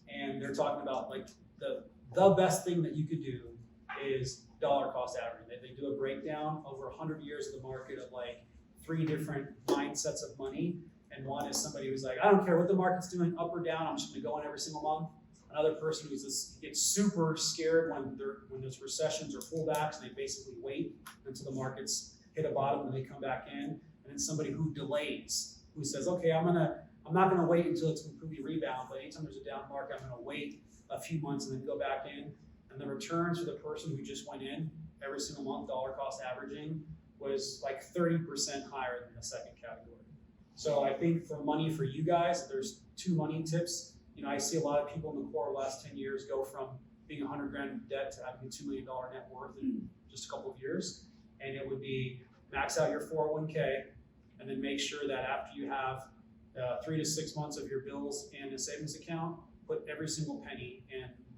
And they're talking about like the best thing that you could do is dollar cost averaging. They do a breakdown over 100 years of the market of like 3 different mindsets of money. And one is somebody who's like, I don't care what the market's doing, up or down, I'm just gonna go in every single month. Another person who's just gets super scared when there's recessions or pullbacks, and they basically wait until the markets hit a bottom and they come back in. And then somebody who delays, who says, okay, I'm not gonna wait until it's completely rebound, but anytime there's a down market, I'm gonna wait a few months and then go back in. And the returns for the person who just went in every single month, dollar cost averaging, was like 30% higher than the second category. So I think for money for you guys, there's 2 money tips. You know, I see a lot of people in the core of the last 10 years go from being 100 grand in debt to having a $2 million net worth in just a couple of years. And it would be max out your 401k, and then make sure that after you have 3 to 6 months of your bills in a savings account, put every single penny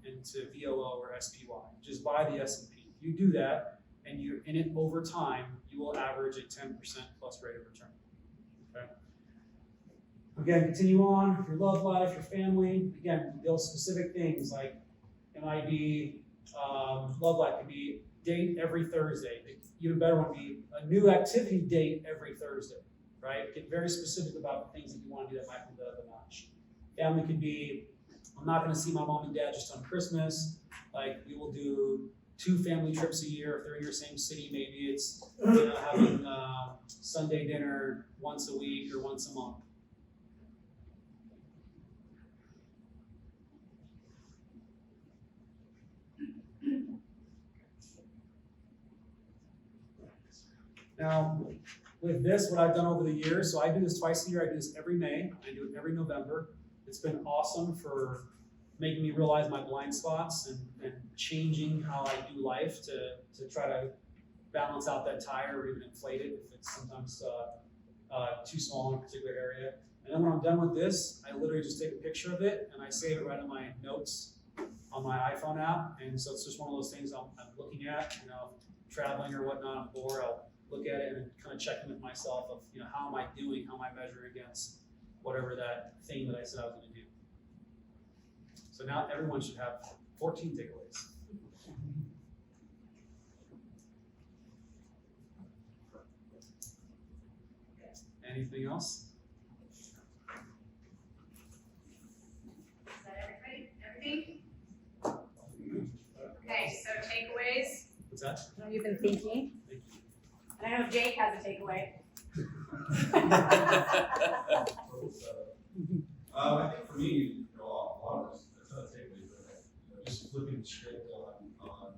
into VOO or SPY. Just buy the S&P. If you do that and you're in it over time, you will average a 10% plus rate of return. Okay. Again, continue on your love life, your family. Again, those specific things like MIB, love life could be date every Thursday. Even better would be a new activity date every Thursday, right? Get very specific about the things that you want to do that might be the match. Family could be, I'm not going to see my mom and dad just on Christmas. Like, we will do 2 family trips a year. If they're in your same city, maybe it's having Sunday dinner once a week or once a month. Now, with this, what I've done over the years, so I do this twice a year. I do this every May. I do it every November. It's been awesome for making me realize my blind spots and changing how I do life to try to balance out that tire or even inflate it if it's sometimes too small in a particular area. And then when I'm done with this, I literally just take a picture of it and I save it right in my notes on my iPhone app. And so it's just one of those things I'm looking at, traveling or whatnot, I'm bored, I'll look at it and kind of check in with myself of, how am I doing? How am I measuring against whatever that thing that I said I was going to do? So now everyone should have 14 takeaways. Anything else? Is that everything? Okay, so takeaways. What's that? I know you've been thinking. Thank you. And I know Jake has a takeaway. I think for me, a lot of this, there's not a takeaway, but just flipping the script on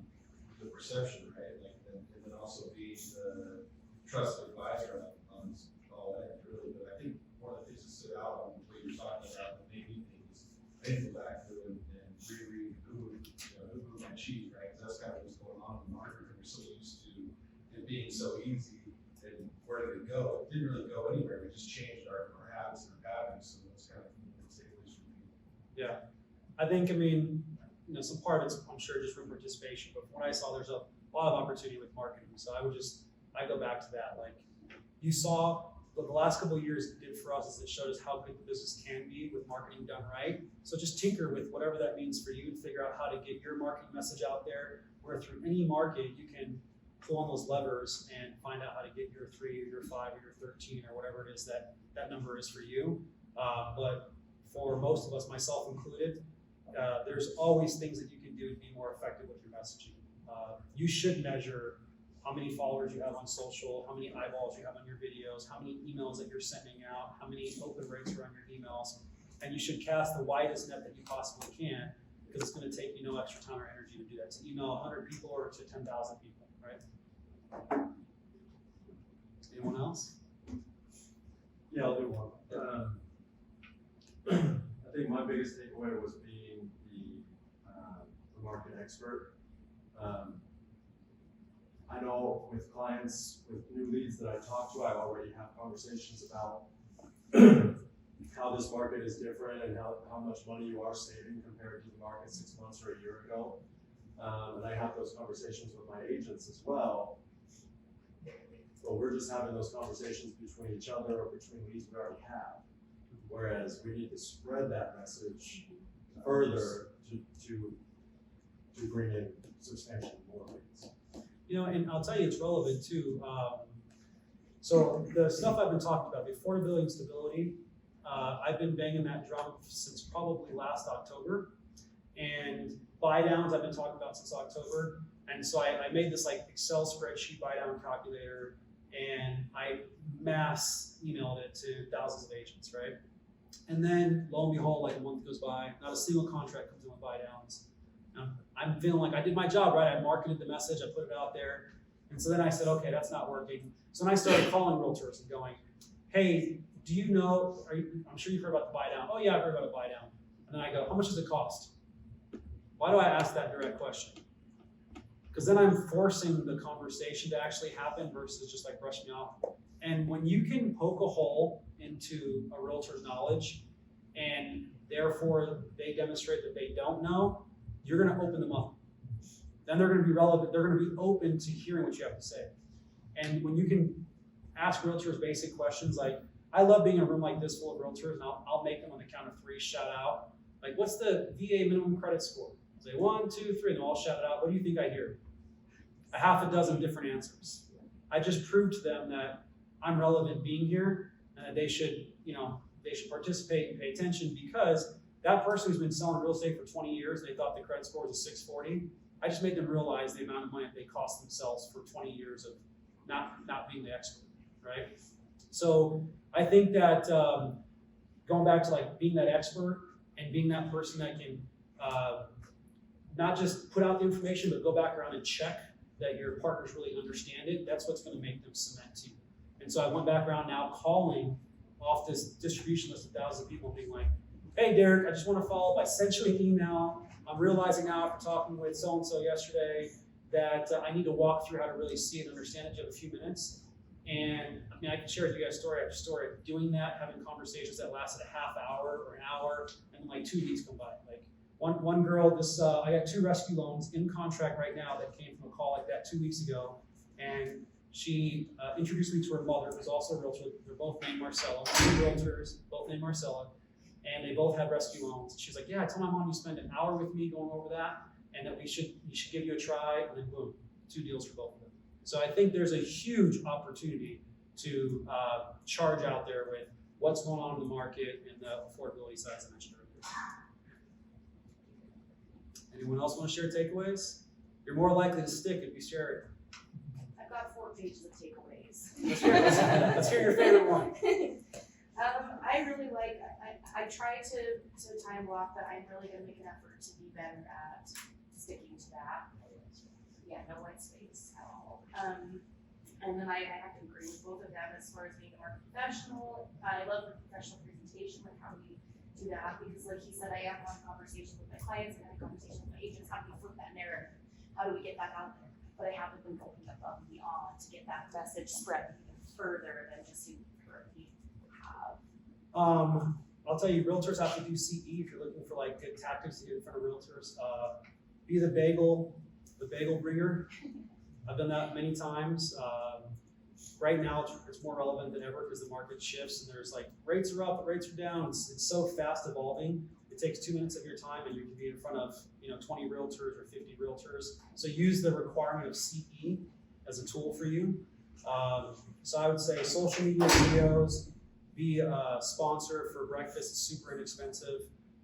the perception, right? Like, and then also being the trusted advisor on all that, really. But I think one of the things that stood out on what you're talking about, the main things, I didn't go back through and reread who moved my cheese, right? Because that's kind of what's going on in the market. We're so used to it being so easy, and where did it go? It didn't really go anywhere. We just changed our habits and our patterns. So that's kind of the takeaways from me. Yeah, I think, some part of it's, I'm sure, just room participation, but from what I saw, there's a lot of opportunity with marketing. So I go back to that. Like, you saw what the last couple of years did for us is it showed us how good the business can be with marketing done right. So just tinker with whatever that means for you and figure out how to get your marketing message out there, where through any market, you can pull on those levers and find out how to get your 3 or your 5 or your 13 or whatever it is that number is for you. But for most of us, myself included, there's always things that you can do to be more effective with your messaging. You should measure how many followers you have on social, how many eyeballs you have on your videos, how many emails that you're sending out, how many open rates are on your emails. and you should cast the widest net that you possibly can, because it's gonna take you no extra time or energy to do that, to email 100 people or to 10,000 people, right? Anyone else? Yeah, I'll do one. I think my biggest takeaway was being the market expert. I know with clients, with new leads that I talk to, I already have conversations about how this market is different and how much money you are saving compared to the market 6 months or a year ago. And I have those conversations with my agents as well. But we're just having those conversations between each other or between leads we already have. Whereas we need to spread that message further to bring in substantially more leads. You know, and I'll tell you, it's relevant too. So the stuff I've been talking about, the affordability and stability, I've been banging that drum since probably last October. And buy downs I've been talking about since October. And so I made this like Excel spreadsheet buy down calculator, and I mass emailed it to thousands of agents, right? And then lo and behold, like a month goes by, not a single contract comes in with buy downs. I'm feeling like I did my job, right? I marketed the message, I put it out there. And so then I said, okay, that's not working. So then I started calling realtors and going, hey, do you know, I'm sure you've heard about the buy down. Oh yeah, I've heard about a buy down. And then I go, how much does it cost? Why do I ask that direct question? Because then I'm forcing the conversation to actually happen versus just like brush me off. And when you can poke a hole into a realtor's knowledge and therefore they demonstrate that they don't know, you're gonna open them up. Then they're gonna be relevant, they're gonna be open to hearing what you have to say. And when you can ask realtors basic questions like, I love being in a room like this full of realtors, and I'll make them on the count of 3 shout out. Like, what's the VA minimum credit score? Say 1, 2, 3, and they'll all shout it out. What do you think I hear? A half a dozen different answers. I just proved to them that I'm relevant being here, and that they should, they should participate and pay attention, because that person who's been selling real estate for 20 years, they thought the credit score was a 640. I just made them realize the amount of money that they cost themselves for 20 years of not being the expert, right? So I think that going back to like being that expert and being that person that can not just put out the information, but go back around and check that your partners really understand it, that's what's going to make them cement to you. And so I went back around now calling off this distribution list of thousands of people being like, hey, Derrick, I just want to follow up. I sent you an email. I'm realizing now after talking with so-and-so yesterday that I need to walk through how to really see and understand it. Do you have a few minutes? And I mean, I can share with you guys story after story of doing that, having conversations that lasted a half hour or an hour, and then like 2 weeks go by. Like one girl, I got 2 rescue loans in contract right now that came from a call like that 2 weeks ago, and she introduced me to her mother, who's also a realtor. They're both named Marcella, 2 realtors, both named Marcella, and they both had rescue loans. She's like, yeah, I told my mom you spend an hour with me going over that, and that we should give you a try, and then boom, 2 deals for both of them. So I think there's a huge opportunity to charge out there with what's going on in the market and the affordability side, as I mentioned earlier. Anyone else want to share takeaways? You're more likely to stick if you share it. I've got 4 pages of takeaways. Let's hear your favorite one. I really like, I try to time block that. I'm really gonna make an effort to be better at sticking to that. Yeah, no white space at all. And then I have to agree with both of them as far as being a market professional. I love the professional presentation, like how we do that, because like he said, I am having conversations with my clients and having conversations with my agents. How do we flip that narrative? How do we get that out there? But I haven't been going above and beyond to get that message spread even further than just you currently have. I'll tell you, realtors have to do CE if you're looking for like good tactics to get in front of realtors. Be the bagel bringer. I've done that many times. Right now, it's more relevant than ever because the market shifts and there's like rates are up, rates are down. It's so fast evolving. It takes 2 minutes of your time and you can be in front of 20 realtors or 50 realtors. So use the requirement of CE as a tool for you. So I would say social media videos, be a sponsor for breakfast. It's super inexpensive.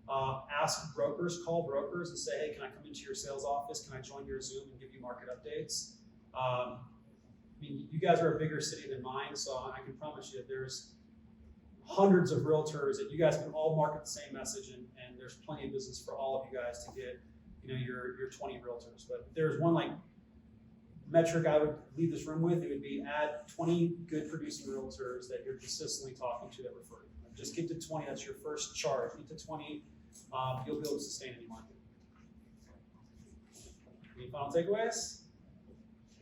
Ask brokers, call brokers and say, hey, can I come into your sales office? Can I join your Zoom and give you market updates? I mean, you guys are a bigger city than mine, so I can promise you that there's hundreds of realtors that you guys can all market the same message, and there's plenty of business for all of you guys to get, your 20 realtors. But if there's one like metric I would leave this room with, it would be add 20 good producing realtors that you're consistently talking to that refer you. Just get to 20, that's your first charge. Get to 20, you'll be able to sustain any market. Any final takeaways?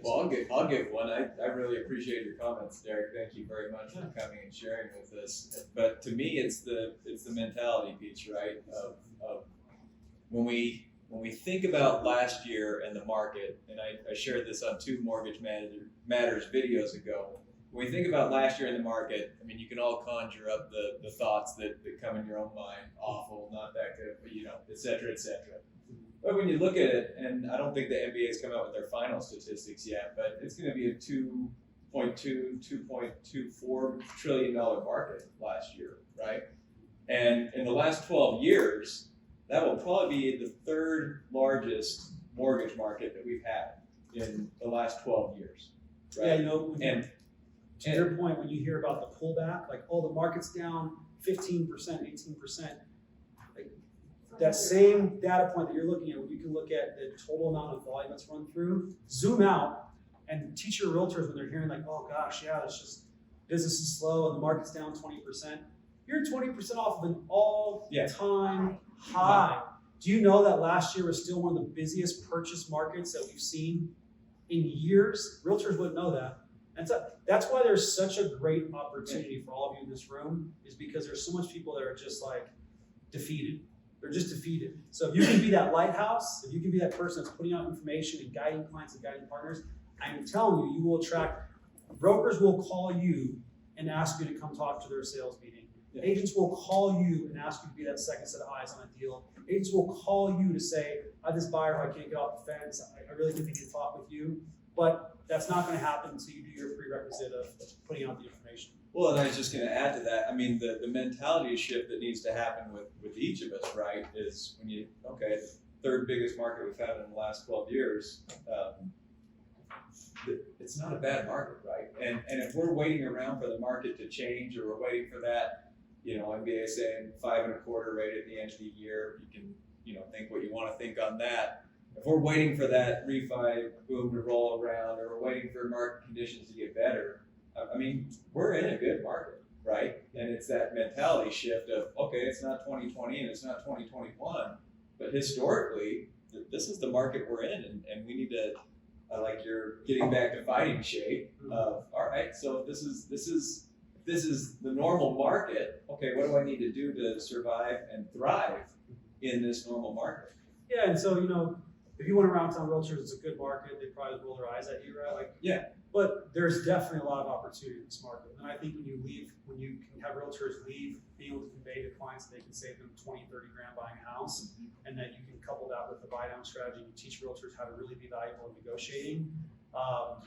Well, I'll give one. I really appreciate your comments, Derrick. Thank you very much for coming and sharing with us. But to me, it's the mentality piece, right? Of when we think about last year and the market, and I shared this on 2 Mortgage Matters videos ago. When we think about last year in the market, I mean, you can all conjure up the thoughts that come in your own mind: awful, not that good, but et cetera, et cetera. But when you look at it, and I don't think the NBA's come out with their final statistics yet, but it's going to be a $2.24 trillion market last year, right? And in the last 12 years, that will probably be the 3rd largest mortgage market that we've had in the last 12 years, right? Yeah, to your point, when you hear about the pullback, like, the market's down 15%, 18%, that same data point that you're looking at, when you can look at the total amount of volume that's run through, zoom out and teach your realtors when they're hearing like, oh gosh, yeah, it's just business is slow and the market's down 20%. You're 20% off of an all-time high. Do you know that last year was still one of the busiest purchase markets that we've seen in years? Realtors wouldn't know that. And so that's why there's such a great opportunity for all of you in this room, is because there's so much people that are just like defeated. They're just defeated. So if you can be that lighthouse, if you can be that person that's putting out information and guiding clients and guiding partners, I'm telling you, you will attract, brokers will call you and ask you to come talk to their sales meeting. Yeah. Agents will call you and ask you to be that second set of eyes on a deal. Agents will call you to say, I have this buyer who I can't get off the fence. I really think they need to talk with you. But that's not going to happen until you do your prerequisite of putting out the information. Well, and I was just going to add to that. I mean, the mentality shift that needs to happen with each of us, right, is when the 3rd biggest market we've had in the last 12 years, it's not a bad market, right? And if we're waiting around for the market to change, or we're waiting for that, MBA saying 5.25 rate at the end of the year, you can, think what you want to think on that. If we're waiting for that refi boom to roll around, or we're waiting for market conditions to get better, I mean, we're in a good market, right? And it's that mentality shift of, okay, it's not 2020 and it's not 2021, but historically, this is the market we're in, and we need to, like, you're getting back to fighting shape of, all right, so if this is the normal market, okay, what do I need to do to survive and thrive in this normal market? Yeah, and so, if you went around telling realtors it's a good market, they probably roll their eyes at you, right? Like, yeah. But there's definitely a lot of opportunity in this market. And I think when you can have realtors leave, being able to convey to clients that they can save them 20, 30 grand buying a house, and that you can couple that with the buy down strategy and teach realtors how to really be valuable in negotiating,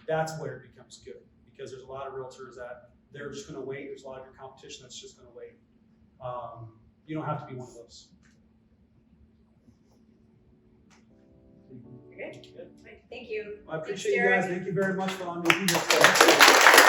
that's where it becomes good. Because there's a lot of realtors that they're just going to wait. There's a lot of your competition that's just going to wait. You don't have to be one of those. Good. Thank you. I appreciate Thanks, you guys. Thank you very much for allowing me to do this.